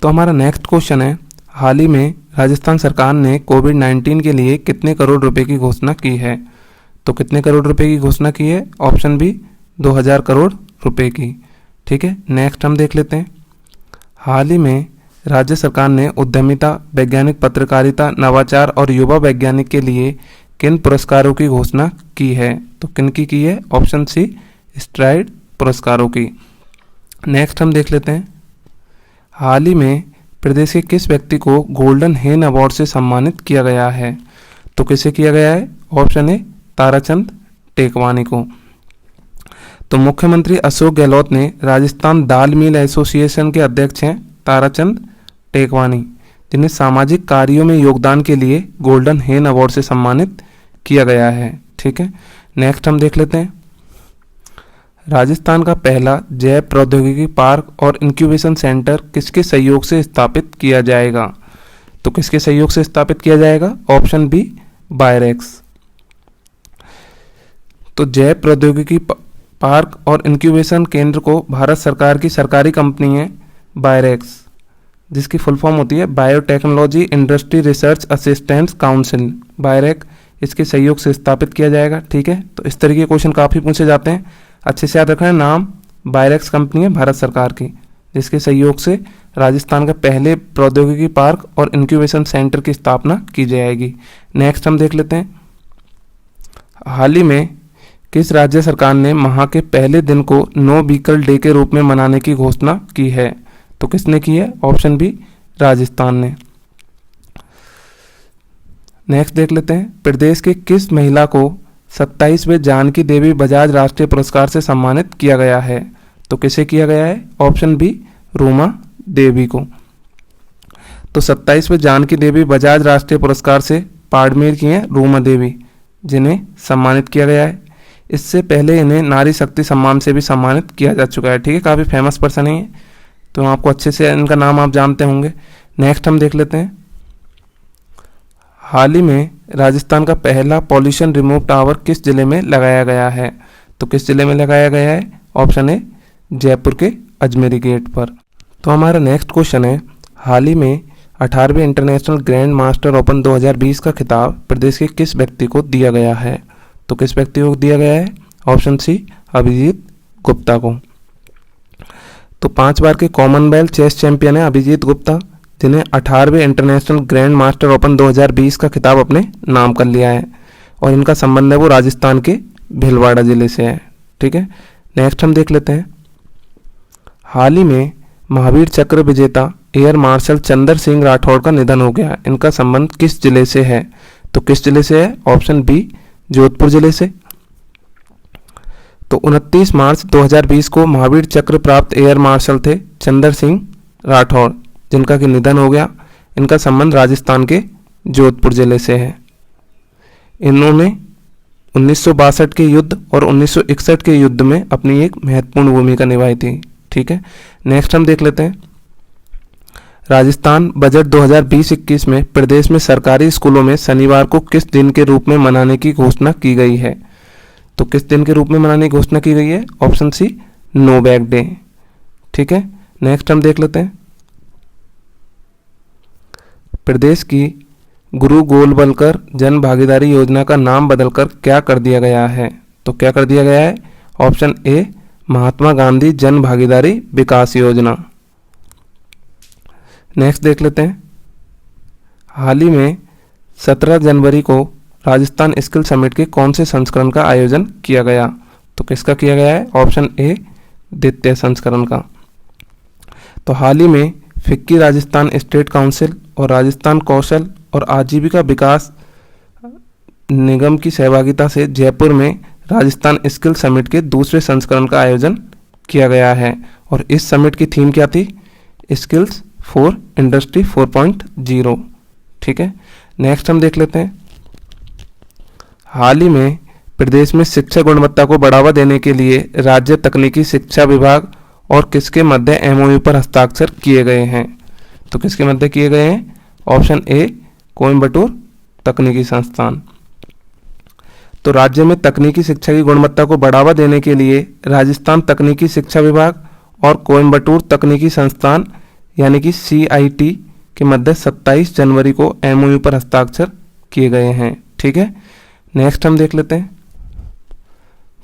तो हमारा नेक्स्ट क्वेश्चन है, हाल ही में राजस्थान सरकार ने कोविड-19 के लिए कितने करोड़ रुपए की घोषणा की है? तो कितने करोड़ रुपए की घोषणा की है? ऑप्शन बी 2000 करोड़ रुपए की। ठीक है, नेक्स्ट हम देख लेते हैं, हाल ही में राज्य सरकार ने उद्यमिता, वैज्ञानिक पत्रकारिता, नवाचार और युवा वैज्ञानिक के लिए किन पुरस्कारों की घोषणा की है? तो किन की है? ऑप्शन सी स्ट्राइड पुरस्कारों की। नेक्स्ट हम देख लेते हैं, हाल ही में प्रदेश के किस व्यक्ति को गोल्डन हेन अवार्ड से सम्मानित किया गया है? तो किसे किया गया है? ऑप्शन ए ताराचंद टेकवानी को। तो मुख्यमंत्री अशोक गहलोत ने राजस्थान दाल मिल एसोसिएशन के अध्यक्ष हैं ताराचंद टेकवानी, जिन्हें सामाजिक कार्यों में योगदान के लिए गोल्डन हेन अवार्ड से सम्मानित किया गया है। ठीक है, नेक्स्ट हम देख लेते हैं, राजस्थान का पहला जैव प्रौद्योगिकी पार्क और इंक्यूबेशन सेंटर किसके सहयोग से स्थापित किया जाएगा? तो किसके सहयोग से स्थापित किया जाएगा? Option B बायरेक्स। तो जैव प्रौद्योगिकी पार्क और इंक्यूबेशन केंद्र को भारत सरकार की सरकारी कंपनी है बायरेक्स, जिसकी फुल फॉर्म होती है biotechnology industry research assistance council, बायरेक, इसके सहयोग से स्थापित किया जाएगा। ठीक है, तो इस तरीके के क्वेश्चन काफ़ी पूछे जाते हैं, अच्छे से याद रखना है। नाम बायरेक्स कंपनी है भारत सरकार की, जिसके सहयोग से राजस्थान का पहले प्रौद्योगिकी पार्क और इंक्यूबेशन सेंटर की स्थापना की जाएगी। नेक्स्ट हम देख लेते हैं, हाल ही में किस राज्य सरकार ने माह के पहले दिन को नो व्हीकल डे के रूप में मनाने की घोषणा की है? तो किसने की है? ऑप्शन बी राजस्थान ने। नेक्स्ट देख लेते हैं, प्रदेश के किस महिला को 27वें जानकी देवी बजाज राष्ट्रीय पुरस्कार से सम्मानित किया गया है? तो किसे किया गया है? ऑप्शन बी रूमा देवी को। तो 27वें जानकी देवी बजाज राष्ट्रीय पुरस्कार से बाड़मेर की हैं रूमा देवी, जिन्हें सम्मानित किया गया है। इससे पहले इन्हें नारी शक्ति सम्मान से भी सम्मानित किया जा चुका है। ठीक है, काफ़ी फेमस पर्सन है ये, तो आपको अच्छे से इनका नाम आप जानते होंगे। नेक्स्ट हम देख लेते हैं, हाल ही में राजस्थान का पहला पॉल्यूशन रिमूव टावर किस जिले में लगाया गया है? तो किस जिले में लगाया गया है? ऑप्शन ए जयपुर के अजमेरी गेट पर। तो हमारा नेक्स्ट क्वेश्चन है, हाल ही में 18वें इंटरनेशनल ग्रैंड मास्टर ओपन 2020 का खिताब प्रदेश के किस व्यक्ति को दिया गया है? तो किस व्यक्ति को दिया गया है? ऑप्शन सी अभिजीत गुप्ता को। तो 5 बार के कॉमनवेल्थ चेस चैंपियन है अभिजीत गुप्ता, जिन्हें 18वें इंटरनेशनल ग्रैंड मास्टर ओपन 2020 का खिताब अपने नाम कर लिया है और इनका संबंध है वो राजस्थान के भीलवाड़ा जिले से है। ठीक है, नेक्स्ट हम देख लेते हैं, हाल ही में महावीर चक्र विजेता एयर मार्शल चंदर सिंह राठौड़ का निधन हो गया। इनका संबंध किस जिले से है? तो किस जिले से है? ऑप्शन बी जोधपुर जिले से। तो 29 मार्च 2020 को महावीर चक्र प्राप्त एयर मार्शल थे चंदर सिंह राठौड़, जिनका कि निधन हो गया। इनका संबंध राजस्थान के जोधपुर जिले से है। इन्होंने 1962 के युद्ध और 1961 के युद्ध में अपनी एक महत्वपूर्ण भूमिका निभाई थी। ठीक है, नेक्स्ट हम देख लेते हैं, राजस्थान बजट 2020-21 में प्रदेश में सरकारी स्कूलों में शनिवार को किस दिन के रूप में मनाने की घोषणा की गई है? तो किस दिन के रूप में मनाने की घोषणा की गई है? Option C no bag day. ठीक है, नेक्स्ट हम देख लेते हैं, प्रदेश की गुरु गोलवलकर जन भागीदारी योजना का नाम बदलकर क्या कर दिया गया है? तो क्या कर दिया गया है? ऑप्शन ए महात्मा गांधी जन भागीदारी विकास योजना। नेक्स्ट देख लेते हैं, हाल ही में 17 जनवरी को राजस्थान स्किल समिट के कौन से संस्करण का आयोजन किया गया? तो किसका किया गया है? ऑप्शन ए द्वितीय संस्करण का। तो हाल ही में फिक्की राजस्थान स्टेट काउंसिल और राजस्थान कौशल और आजीविका विकास निगम की सहभागिता से जयपुर में राजस्थान स्किल समिट के दूसरे संस्करण का आयोजन किया गया है और इस समिट की थीम क्या थी? Skills for industry 4.0। ठीक है, नेक्स्ट हम देख लेते हैं, हाल ही में प्रदेश में शिक्षा गुणवत्ता को बढ़ावा देने के लिए राज्य तकनीकी शिक्षा विभाग और किसके मध्य एमओयू पर हस्ताक्षर किए गए हैं? तो किसके मध्य किए गए हैं? ऑप्शन ए कोयम्बटूर तकनीकी संस्थान। तो राज्य में तकनीकी शिक्षा की गुणवत्ता को बढ़ावा देने के लिए राजस्थान तकनीकी शिक्षा विभाग और कोयम्बटूर तकनीकी संस्थान यानी कि CIT के मध्य 27 जनवरी को एमओयू पर हस्ताक्षर किए गए हैं। ठीक है, नेक्स्ट हम देख लेते हैं,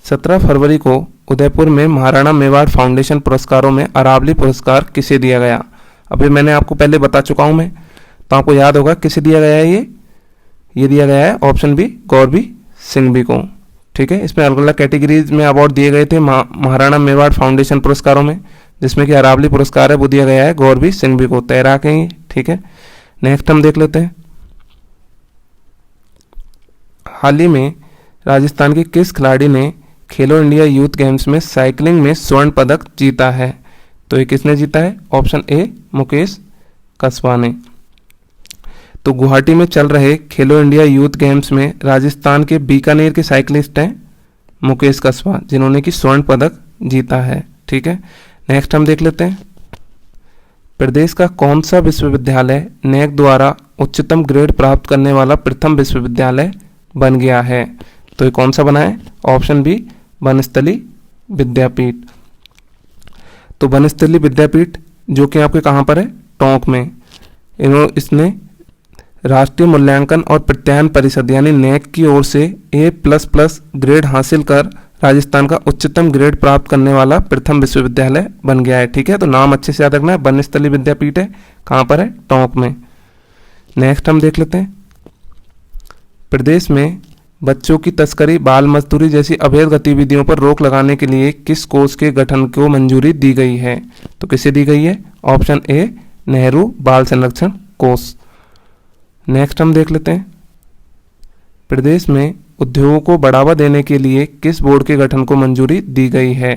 17 फरवरी को उदयपुर में महाराणा मेवाड़ फाउंडेशन पुरस्कारों में अरावली पुरस्कार किसे दिया गया? अभी मैंने आपको पहले बता चुका हूं मैं, तो आपको याद होगा किसे दिया गया है ये दिया गया है ऑप्शन बी गौरवी सिंघवी को। ठीक है, इसमें अलग अलग कैटेगरीज में अवार्ड दिए गए थे महाराणा मेवाड़ फाउंडेशन पुरस्कारों में, जिसमें कि अरावली पुरस्कार है वो दिया गया है गौरवी सिंघवी को, तैराक हैं ये। ठीक है, नेक्स्ट हम देख लेते हैं, हाल ही में राजस्थान के किस खिलाड़ी ने खेलो इंडिया यूथ गेम्स में साइकिलिंग में स्वर्ण पदक जीता है? तो ये किसने जीता है? ऑप्शन ए मुकेश कसबा ने। तो गुवाहाटी में चल रहे खेलो इंडिया यूथ गेम्स में राजस्थान के बीकानेर के साइकिलिस्ट हैं मुकेश कसबा, जिन्होंने कि स्वर्ण पदक जीता है। ठीक है, नेक्स्ट हम देख लेते हैं, प्रदेश का कौन सा विश्वविद्यालय नेक द्वारा उच्चतम ग्रेड प्राप्त करने वाला प्रथम विश्वविद्यालय बन गया है? तो ये कौन सा बना है? ऑप्शन बी बनस्थली विद्यापीठ। तो बनस्थली विद्यापीठ जो कि आपके कहाँ पर है? टोंक में। इसने राष्ट्रीय मूल्यांकन और प्रत्यायन परिषद यानी नेक की ओर से A++ ग्रेड हासिल कर राजस्थान का उच्चतम ग्रेड प्राप्त करने वाला प्रथम विश्वविद्यालय बन गया है। ठीक है, तो नाम अच्छे से याद रखना है, बनस्थली विद्यापीठ है, कहाँ पर है? टोंक में। नेक्स्ट हम देख लेते हैं, प्रदेश में बच्चों की तस्करी, बाल मजदूरी जैसी अवैध गतिविधियों पर रोक लगाने के लिए किस कोष के गठन को मंजूरी दी गई है? तो किसे दी गई है? ऑप्शन ए नेहरू बाल संरक्षण कोष। नेक्स्ट हम देख लेते हैं, प्रदेश में उद्योगों को बढ़ावा देने के लिए किस बोर्ड के गठन को मंजूरी दी गई है?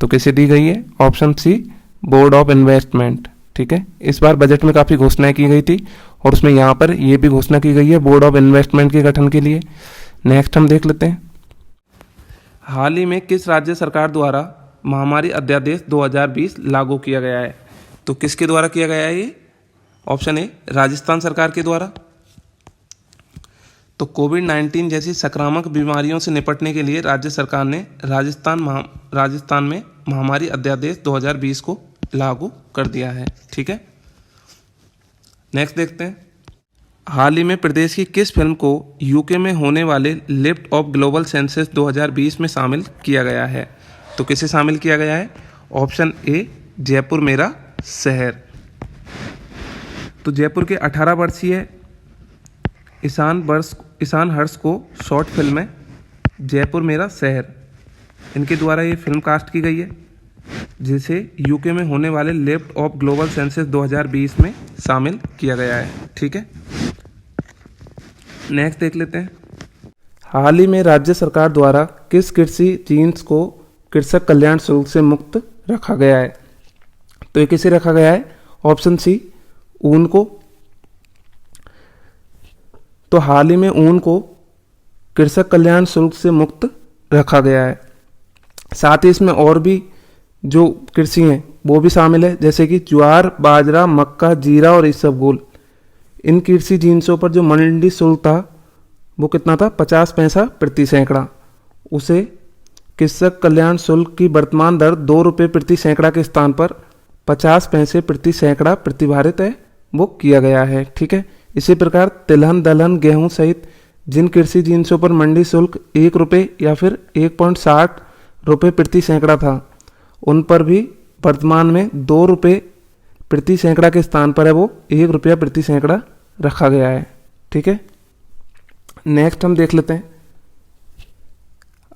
तो किसे दी गई है? Option C board of investment. ठीक है, इस बार बजट में काफ़ी घोषणाएं की गई थी और उसमें यहाँ पर ये भी घोषणा की गई है बोर्ड ऑफ इन्वेस्टमेंट के गठन के लिए। नेक्स्ट हम देख लेते हैं, हाल ही में किस राज्य सरकार द्वारा महामारी अध्यादेश 2020 लागू किया गया है? तो किसके द्वारा किया गया है ये? ऑप्शन ए राजस्थान सरकार के द्वारा। तो कोविड-19 जैसी संक्रामक बीमारियों से निपटने के लिए राज्य सरकार ने राजस्थान में महामारी अध्यादेश 2020 को लागू कर दिया है। ठीक है, नेक्स्ट देखते हैं। हाल ही में प्रदेश की किस फिल्म को यूके में होने वाले लिफ्ट ऑफ ग्लोबल सेंसस 2020 में शामिल किया गया है? तो किसे शामिल किया गया है? ऑप्शन ए जयपुर मेरा शहर। तो जयपुर के 18 वर्षीय ईशान हर्ष को शॉर्ट फिल्म है जयपुर मेरा शहर, इनके द्वारा ये फिल्म कास्ट की गई है, जिसे यूके में होने वाले लिफ्ट ऑफ ग्लोबल सेंसस 2020 में शामिल किया गया है। ठीक है, नेक्स्ट देख लेते हैं। हाल ही में राज्य सरकार द्वारा किस कृषि जीन्स को कृषक कल्याण शुल्क से मुक्त रखा गया है? तो ये किसे रखा गया है? ऑप्शन सी ऊन को। तो हाल ही में ऊन को कृषक कल्याण शुल्क से मुक्त रखा गया है। साथ ही इसमें और भी जो कृषि हैं वो भी शामिल है, जैसे कि ज्वार, बाजरा, मक्का, जीरा और इसबगोल। इन कृषि जिन्सों पर जो मंडी शुल्क था वो कितना था? 50 पैसा प्रति सैकड़ा। उसे कृषक कल्याण शुल्क की वर्तमान दर 2 रुपये प्रति सैकड़ा के स्थान पर 50 पैसे प्रति सैकड़ा प्रतिभारित है वो किया गया है। ठीक है, इसी प्रकार तिलहन, दलहन, गेहूं सहित जिन कृषि जिन्सों पर मंडी शुल्क 1 रुपये या फिर 1.60 रुपये प्रति सैकड़ा था, उन पर भी वर्तमान में 2 रुपये प्रति सैकड़ा के स्थान पर है वो 1 रुपया प्रति सैकड़ा रखा गया है। ठीक है, नेक्स्ट हम देख लेते हैं।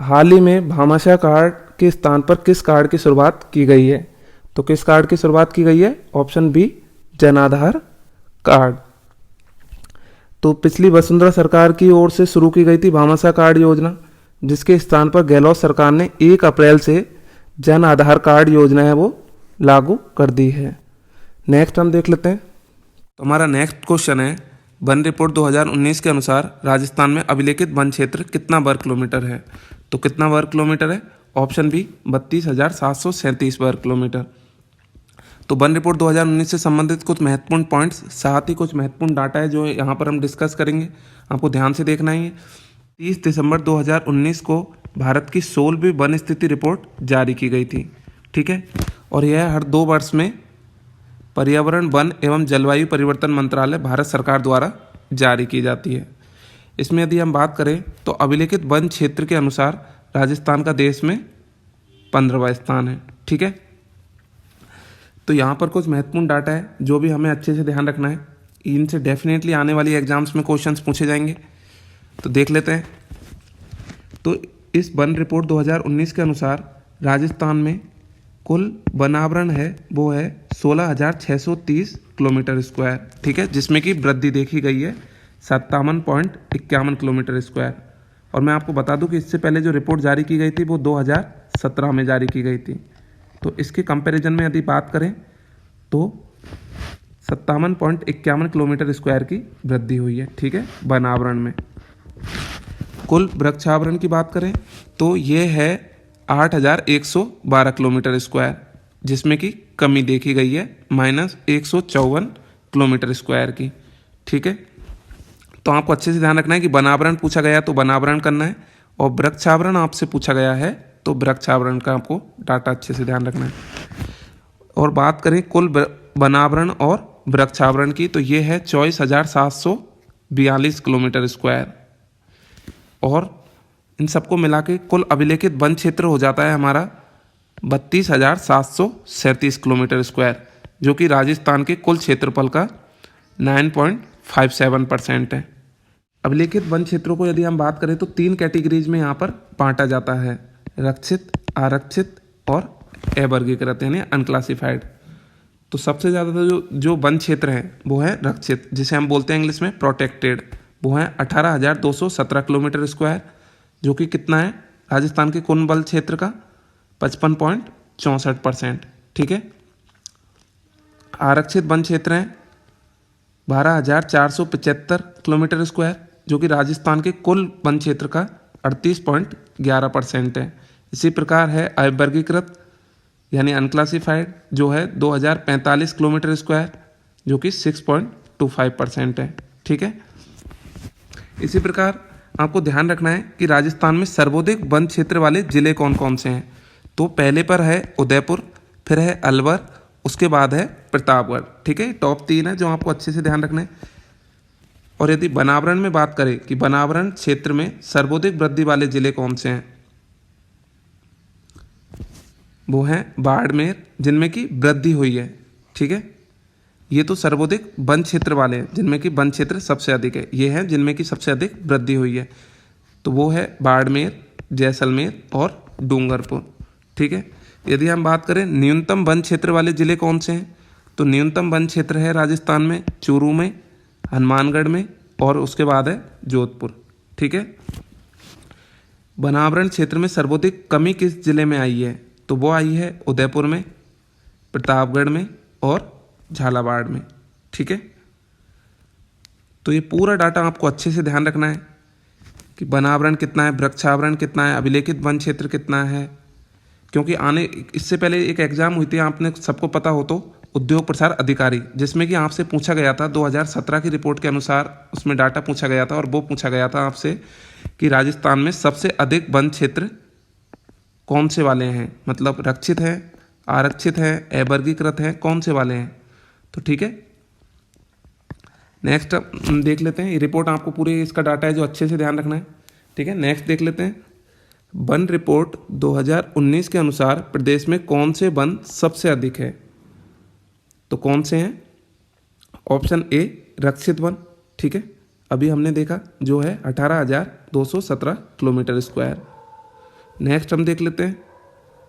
हाल ही में भामाशाह कार्ड के स्थान पर किस कार्ड की शुरुआत की गई है? तो किस कार्ड की शुरुआत की गई है? Option B Jan Aadhaar card. तो पिछली वसुंधरा सरकार की ओर से शुरू की गई थी भामाशाह कार्ड योजना, जिसके स्थान पर गहलोत सरकार ने 1 अप्रैल से जन आधार कार्ड योजना है वो लागू कर दी है। नेक्स्ट हम देख लेते हैं। तो हमारा नेक्स्ट क्वेश्चन है, वन रिपोर्ट 2019 के अनुसार राजस्थान में अभिलेखित वन क्षेत्र कितना वर्ग किलोमीटर है? तो कितना वर्ग किलोमीटर है? ऑप्शन बी 32,737 वर्ग किलोमीटर। तो वन रिपोर्ट 2019 से संबंधित कुछ महत्वपूर्ण पॉइंट्स, साथ ही कुछ महत्वपूर्ण डाटा है जो यहाँ पर हम डिस्कस करेंगे, आपको ध्यान से देखना ही है। 30 दिसंबर 2019 को भारत की 16वीं वन स्थिति रिपोर्ट जारी की गई थी। ठीक है, और यह हर 2 वर्ष में पर्यावरण, वन एवं जलवायु परिवर्तन मंत्रालय भारत सरकार द्वारा जारी की जाती है। इसमें यदि हम बात करें तो अभिलेखित वन क्षेत्र के अनुसार राजस्थान का देश में 15वां स्थान है। ठीक है, तो यहाँ पर कुछ महत्वपूर्ण डाटा है जो भी हमें अच्छे से ध्यान रखना है, इनसे डेफिनेटली आने वाली एग्जाम्स में क्वेश्चंस पूछे जाएंगे। तो देख लेते हैं। तो इस वन रिपोर्ट 2019 के अनुसार राजस्थान में कुल वनावरण है वो है 16,630 किलोमीटर स्क्वायर। ठीक है, जिसमें कि वृद्धि देखी गई है 57.51 किलोमीटर स्क्वायर। और मैं आपको बता दूं कि इससे पहले जो रिपोर्ट जारी की गई थी वो 2017 में जारी की गई थी। तो इसके कंपैरिजन में यदि बात करें तो 57.51 किलोमीटर स्क्वायर की वृद्धि हुई है। ठीक है, वनावरण में। कुल वृक्षावरण की बात करें तो ये है 8,112 किलोमीटर स्क्वायर, जिसमें कि कमी देखी गई है -154 किलोमीटर स्क्वायर की। ठीक है, तो आपको अच्छे से ध्यान रखना है कि वनावरण पूछा गया तो वनावरण करना है, और वृक्षावरण आपसे पूछा गया है तो वृक्षावरण का आपको डाटा अच्छे से ध्यान रखना है। और बात करें कुल वनावरण और वृक्षावरण की तो ये है 24,742 किलोमीटर स्क्वायर, और इन सबको मिला के कुल अभिलेखित वन क्षेत्र हो जाता है हमारा 32,737 किलोमीटर स्क्वायर, जो कि राजस्थान के कुल क्षेत्रफल का 9.57% है। अभिलेखित वन क्षेत्रों को यदि हम बात करें तो 3 कैटेगरीज में यहाँ पर बांटा जाता है, रक्षित, आरक्षित और अवर्गीकृत यानी अनक्लासिफाइड। तो सबसे ज़्यादा जो वन क्षेत्र है वो है रक्षित, जिसे हम बोलते हैं इंग्लिश में प्रोटेक्टेड, वो है 18,217 किलोमीटर स्क्वायर, जो कि कितना है राजस्थान के कुल वन क्षेत्र का 55.64%। ठीक है, आरक्षित वन क्षेत्र हैं 12,475 किलोमीटर स्क्वायर, जो कि राजस्थान के कुल वन क्षेत्र का 38.11% है। इसी प्रकार है अवर्गीकृत यानी अनक्लासिफाइड जो है 2045 किलोमीटर स्क्वायर, जो कि 6.25% है। ठीक है, इसी प्रकार आपको ध्यान रखना है कि राजस्थान में सर्वाधिक वन क्षेत्र वाले जिले कौन कौन से हैं। तो पहले पर है उदयपुर, फिर है अलवर, उसके बाद है प्रतापगढ़। ठीक है, टॉप 3 है जो आपको अच्छे से ध्यान रखना है। और यदि वनावरण में बात करें कि वनावरण क्षेत्र में सर्वाधिक वृद्धि वाले जिले कौन से हैं, वो हैं बाड़मेर, जिनमें कि वृद्धि हुई है। ठीक है, ये तो सर्वाधिक वन क्षेत्र वाले हैं जिनमें कि वन क्षेत्र सबसे अधिक है। ये हैं जिनमें कि सबसे अधिक वृद्धि हुई है, तो वो है बाड़मेर, जैसलमेर और डूंगरपुर। ठीक है, यदि हम बात करें न्यूनतम वन क्षेत्र वाले जिले कौन से हैं, तो न्यूनतम वन क्षेत्र है राजस्थान में चूरू में, हनुमानगढ़ में और उसके बाद है जोधपुर। ठीक है, वनावरण क्षेत्र में सर्वाधिक कमी किस जिले में आई है, तो वो आई है उदयपुर में, प्रतापगढ़ में और झालावाड़ में। ठीक है, तो ये पूरा डाटा आपको अच्छे से ध्यान रखना है कि वनावरण कितना है, वृक्षावरण कितना है, अभिलेखित वन क्षेत्र कितना है, क्योंकि इससे पहले एक एग्जाम हुई थी, आपने सबको पता हो तो, उद्योग प्रसार अधिकारी, जिसमें कि आपसे पूछा गया था 2017 की रिपोर्ट के अनुसार उसमें डाटा पूछा गया था और वो पूछा गया था आपसे कि राजस्थान में सबसे अधिक वन क्षेत्र कौन से वाले हैं, मतलब रक्षित है, आरक्षित है, अवर्गीकृत है, कौन से वाले हैं। तो ठीक है, नेक्स्ट हम देख लेते हैं। ये रिपोर्ट आपको पूरे इसका डाटा है जो अच्छे से ध्यान रखना है। ठीक है, नेक्स्ट देख लेते हैं। वन रिपोर्ट 2019 के अनुसार प्रदेश में कौन से वन सबसे अधिक है, तो कौन से हैं, ऑप्शन ए रक्षित वन। ठीक है, अभी हमने देखा जो है 18,217 किलोमीटर स्क्वायर। नेक्स्ट हम देख लेते हैं।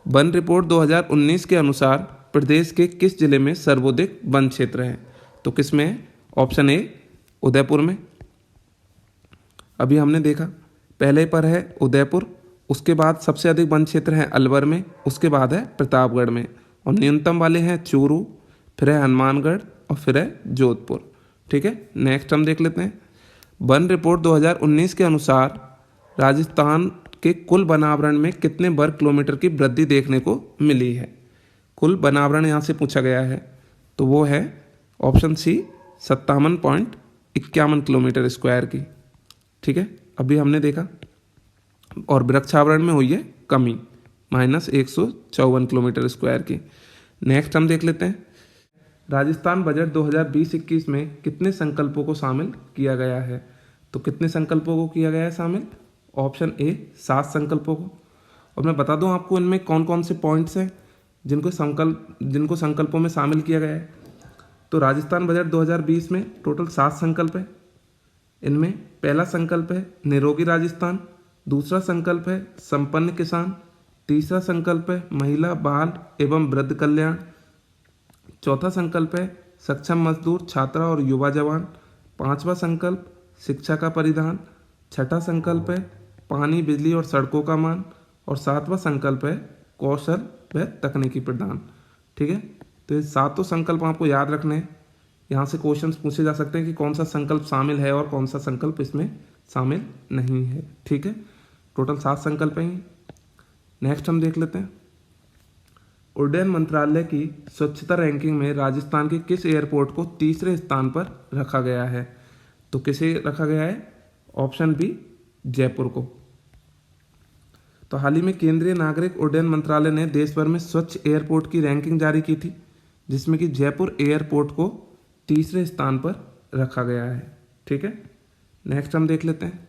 वन रिपोर्ट 2019 के अनुसार प्रदेश के किस जिले में सर्वाधिक वन क्षेत्र है, तो किस में है, ऑप्शन ए उदयपुर में। अभी हमने देखा पहले पर है उदयपुर, उसके बाद सबसे अधिक वन क्षेत्र है अलवर में, उसके बाद है प्रतापगढ़ में, और न्यूनतम वाले हैं चूरू, फिर है हनुमानगढ़ और फिर है जोधपुर। ठीक है, नेक्स्ट हम देख लेते हैं। वन रिपोर्ट 2019 के अनुसार राजस्थान के कुल वनावरण में कितने वर्ग किलोमीटर की वृद्धि देखने को मिली है। कुल वनावरण यहाँ से पूछा गया है, तो वो है ऑप्शन सी 57.51 किलोमीटर स्क्वायर की। ठीक है, अभी हमने देखा। और वृक्षावरण में हुई है कमी, -154 किलोमीटर स्क्वायर की। नेक्स्ट हम देख लेते हैं। राजस्थान बजट 2020-21 में कितने संकल्पों को शामिल किया गया है, तो कितने संकल्पों को किया गया है शामिल, ऑप्शन ए 7 संकल्पों को। और मैं बता दूं आपको इनमें कौन कौन से पॉइंट्स हैं जिनको संकल्पों में शामिल किया गया है। तो राजस्थान बजट 2020 में टोटल 7 संकल्प है। इनमें पहला संकल्प है निरोगी राजस्थान, दूसरा संकल्प है संपन्न किसान, तीसरा संकल्प है महिला बाल एवं वृद्ध कल्याण, चौथा संकल्प है सक्षम मजदूर छात्रा और युवा जवान, पांचवा संकल्प शिक्षा का परिधान, छठा संकल्प है पानी बिजली और सड़कों का मान, और सातवां संकल्प है कौशल व तकनीकी प्रदान। ठीक है, तो ये सातों संकल्प आपको याद रखने हैं। यहाँ से क्वेश्चंस पूछे जा सकते हैं कि कौन सा संकल्प शामिल है और कौन सा संकल्प इसमें शामिल नहीं है। ठीक है, टोटल 7 संकल्प हैं। नेक्स्ट हम देख लेते हैं। उड्डयन मंत्रालय की स्वच्छता रैंकिंग में राजस्थान के किस एयरपोर्ट को तीसरे स्थान पर रखा गया है, तो किसे रखा गया है, ऑप्शन बी जयपुर को। तो हाल ही में केंद्रीय नागरिक उड्डयन मंत्रालय ने देश भर में स्वच्छ एयरपोर्ट की रैंकिंग जारी की थी, जिसमें कि जयपुर एयरपोर्ट को तीसरे स्थान पर रखा गया है। ठीक है, नेक्स्ट हम देख लेते हैं।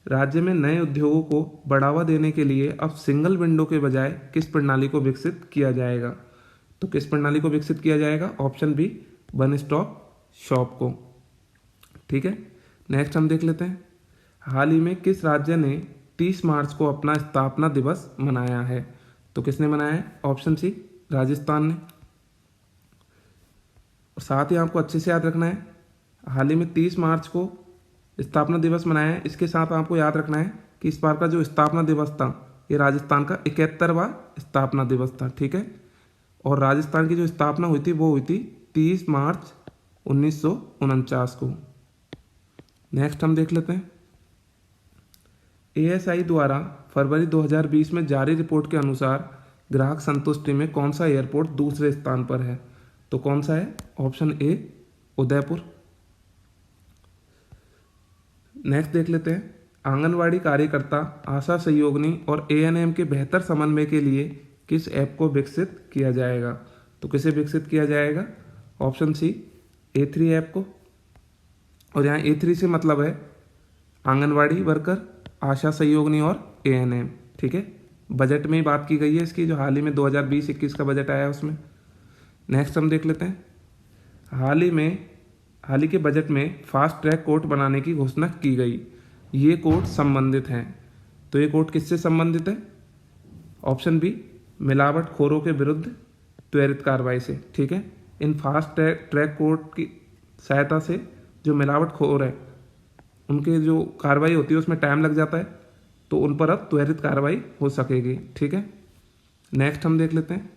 राज्य में नए उद्योगों को बढ़ावा देने के लिए अब सिंगल विंडो के बजाय किस प्रणाली को विकसित किया जाएगा, तो किस प्रणाली को विकसित किया जाएगा, option B one stop shop को। ठीक है, नेक्स्ट हम देख लेते हैं। हाल ही में किस राज्य ने 30 मार्च को अपना स्थापना दिवस मनाया है, तो किसने मनाया है, ऑप्शन सी राजस्थान ने। और साथ ही आपको अच्छे से याद रखना है, हाल ही में 30 मार्च को स्थापना दिवस मनाया है। इसके साथ आपको याद रखना है कि इस बार का जो स्थापना दिवस था ये राजस्थान का 71वां स्थापना दिवस था। ठीक है, और राजस्थान की जो स्थापना हुई थी वो हुई थी 30 मार्च 1949 को। नेक्स्ट हम देख लेते हैं। ASI द्वारा फरवरी 2020 में जारी रिपोर्ट के अनुसार ग्राहक संतुष्टि में कौन सा एयरपोर्ट दूसरे स्थान पर है? तो कौन सा है? Option A Udaipur. नेक्स्ट देख लेते हैं, आंगनवाड़ी कार्यकर्ता, आशा सहयोगिनी और ANM के बेहतर समन्वय के लिए किस ऐप को विकसित किया जाएगा? तो किसे विकसित किया जाएगा? ऑप्शन सी A3 ऐप को। और यहाँ A3 से मतलब है आंगनवाड़ी वर्कर, आशा सहयोगिनी और ANM। ठीक है, बजट में ही बात की गई है इसकी, जो हाल ही में 2020-21 का बजट आया उसमें। नेक्स्ट हम देख लेते हैं, हाल ही के बजट में फास्ट ट्रैक कोर्ट बनाने की घोषणा की गई। ये कोर्ट संबंधित हैं, तो ये कोर्ट किससे संबंधित है? ऑप्शन बी मिलावटखोरों के विरुद्ध त्वरित कार्रवाई से। ठीक है, इन फास्ट ट्रैक कोर्ट की सहायता से जो मिलावटखोर है उनके जो कार्रवाई होती है उसमें टाइम लग जाता है, तो उन पर अब त्वरित कार्रवाई हो सकेगी। ठीक है, नेक्स्ट हम देख लेते हैं,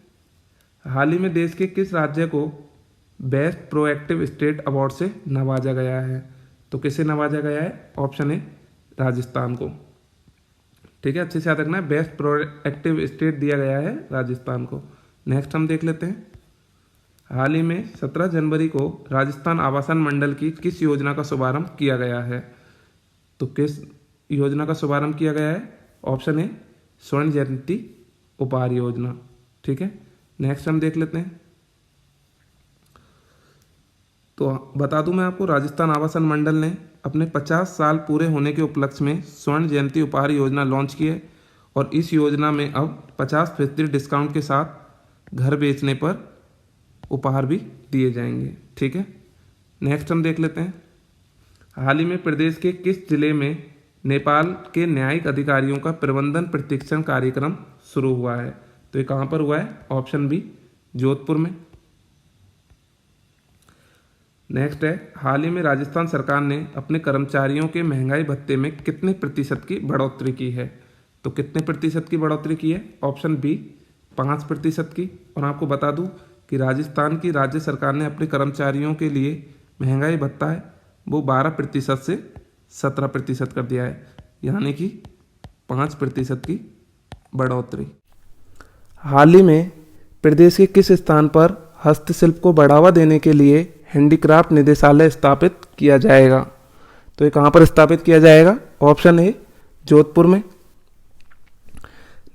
हाल ही में देश के किस राज्य को बेस्ट प्रोएक्टिव स्टेट अवार्ड से नवाजा गया है? तो किसे नवाजा गया है? ऑप्शन ए राजस्थान को। ठीक है, अच्छे से याद रखना है, बेस्ट प्रोएक्टिव स्टेट दिया गया है राजस्थान को। नेक्स्ट हम देख लेते हैं, हाल ही में 17 जनवरी को राजस्थान आवासन मंडल की किस योजना का शुभारंभ किया गया है? तो किस योजना का शुभारंभ किया गया है? ऑप्शन ए स्वर्ण जयंती उपहार योजना। ठीक है, नेक्स्ट हम देख लेते हैं, तो बता दूं मैं आपको, राजस्थान आवासन मंडल ने अपने 50 साल पूरे होने के उपलक्ष्य में स्वर्ण जयंती उपहार योजना लॉन्च की है और इस योजना में अब 50% डिस्काउंट के साथ घर बेचने पर उपहार भी दिए जाएंगे। ठीक है, नेक्स्ट हम देख लेते हैं, हाल ही में प्रदेश के किस जिले में नेपाल के न्यायिक अधिकारियों का प्रबंधन प्रशिक्षण कार्यक्रम शुरू हुआ है? तो ये कहाँ पर हुआ है? ऑप्शन बी जोधपुर में। नेक्स्ट है, हाल ही में राजस्थान सरकार ने अपने कर्मचारियों के महंगाई भत्ते में कितने प्रतिशत की बढ़ोतरी की है? तो कितने प्रतिशत की बढ़ोतरी की है? ऑप्शन बी 5% की। और आपको बता दूं कि राजस्थान की राज्य सरकार ने अपने कर्मचारियों के लिए महंगाई भत्ता है वो 12% से 17% कर दिया है, यानी कि 5% की बढ़ोतरी। हाल ही में प्रदेश के किस स्थान पर हस्तशिल्प को बढ़ावा देने के लिए हैंडीक्राफ्ट निदेशालय स्थापित किया जाएगा? तो ये कहाँ पर स्थापित किया जाएगा? ऑप्शन ए जोधपुर में।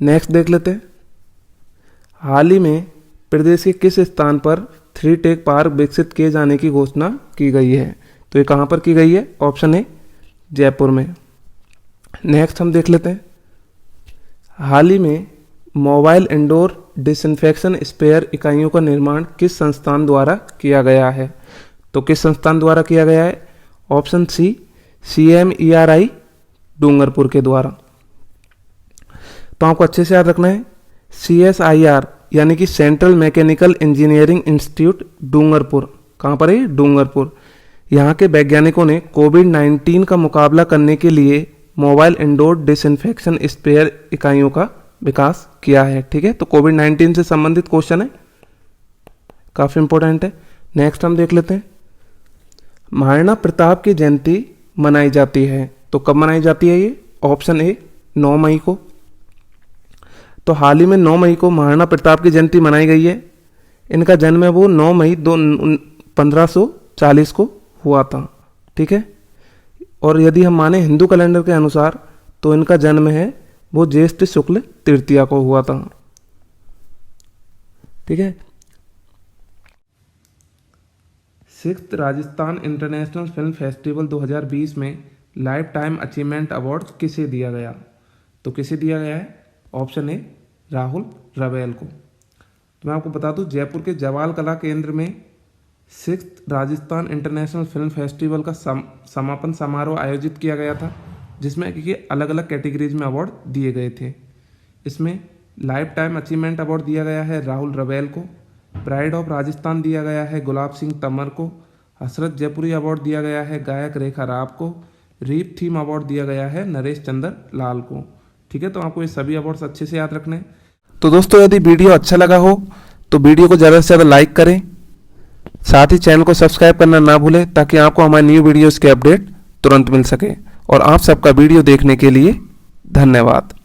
नेक्स्ट देख लेते हैं, हाल ही में प्रदेश के किस स्थान पर 3 टेक पार्क विकसित किए जाने की घोषणा की गई है? तो ये कहाँ पर की गई है? ऑप्शन ए जयपुर में। नेक्स्ट हम देख लेते हैं, हाल ही में मोबाइल इंडोर डिसइंफेक्शन स्प्रेयर इकाइयों का निर्माण किस संस्थान द्वारा किया गया है? तो किस संस्थान द्वारा किया गया है? ऑप्शन सी CMERI डूंगरपुर के द्वारा। तो आपको अच्छे से याद रखना है, CSIR यानी कि central mechanical engineering institute Dungarpur. कहाँ पर है? डूंगरपुर। यहाँ के वैज्ञानिकों ने कोविड-19 का मुकाबला करने के लिए मोबाइल इंडोर डिसइंफेक्शन स्प्रेयर इकाइयों का विकास किया है। ठीक है, तो कोविड-19 से संबंधित क्वेश्चन है, काफी इंपॉर्टेंट है। नेक्स्ट हम देख लेते हैं, महाराणा प्रताप की जयंती मनाई जाती है, तो कब मनाई जाती है ये? ऑप्शन ए 9 मई को। तो हाल ही में 9 मई को महाराणा प्रताप की जयंती मनाई गई है। इनका जन्म है वो 9 मई 1540 को हुआ था। ठीक है, और यदि हम माने हिंदू कैलेंडर के अनुसार तो इनका जन्म है वो ज्येष्ठ शुक्ल तृतीया को हुआ था। ठीक है, 6th Rajasthan international film festival 2020 में लाइफ टाइम अचीवमेंट अवार्ड किसे दिया गया? तो किसे दिया गया है? ऑप्शन ए राहुल रवेल को। तो मैं आपको बता दूं, जयपुर के जवाल कला केंद्र में 6th Rajasthan international film festival का समापन समारोह आयोजित किया गया था, जिसमें कि अलग अलग कैटेगरीज में अवार्ड दिए गए थे। इसमें लाइफ टाइम अचीवमेंट अवार्ड दिया गया है राहुल रवेल को, प्राइड ऑफ राजस्थान दिया गया है गुलाब सिंह तंवर को, हसरत जयपुरी अवार्ड दिया गया है गायक रेखा राव को, रीप थीम अवार्ड दिया गया है नरेश चंद्र लाल को। ठीक है, तो आपको ये सभी अवार्ड्स अच्छे से याद रखने हैं। तो दोस्तों, यदि वीडियो अच्छा लगा हो तो वीडियो को ज़्यादा से ज़्यादा लाइक करें, साथ ही चैनल को सब्सक्राइब करना ना भूलें, ताकि आपको हमारी न्यू वीडियोस के अपडेट तुरंत मिल सके। और आप सबका वीडियो देखने के लिए धन्यवाद।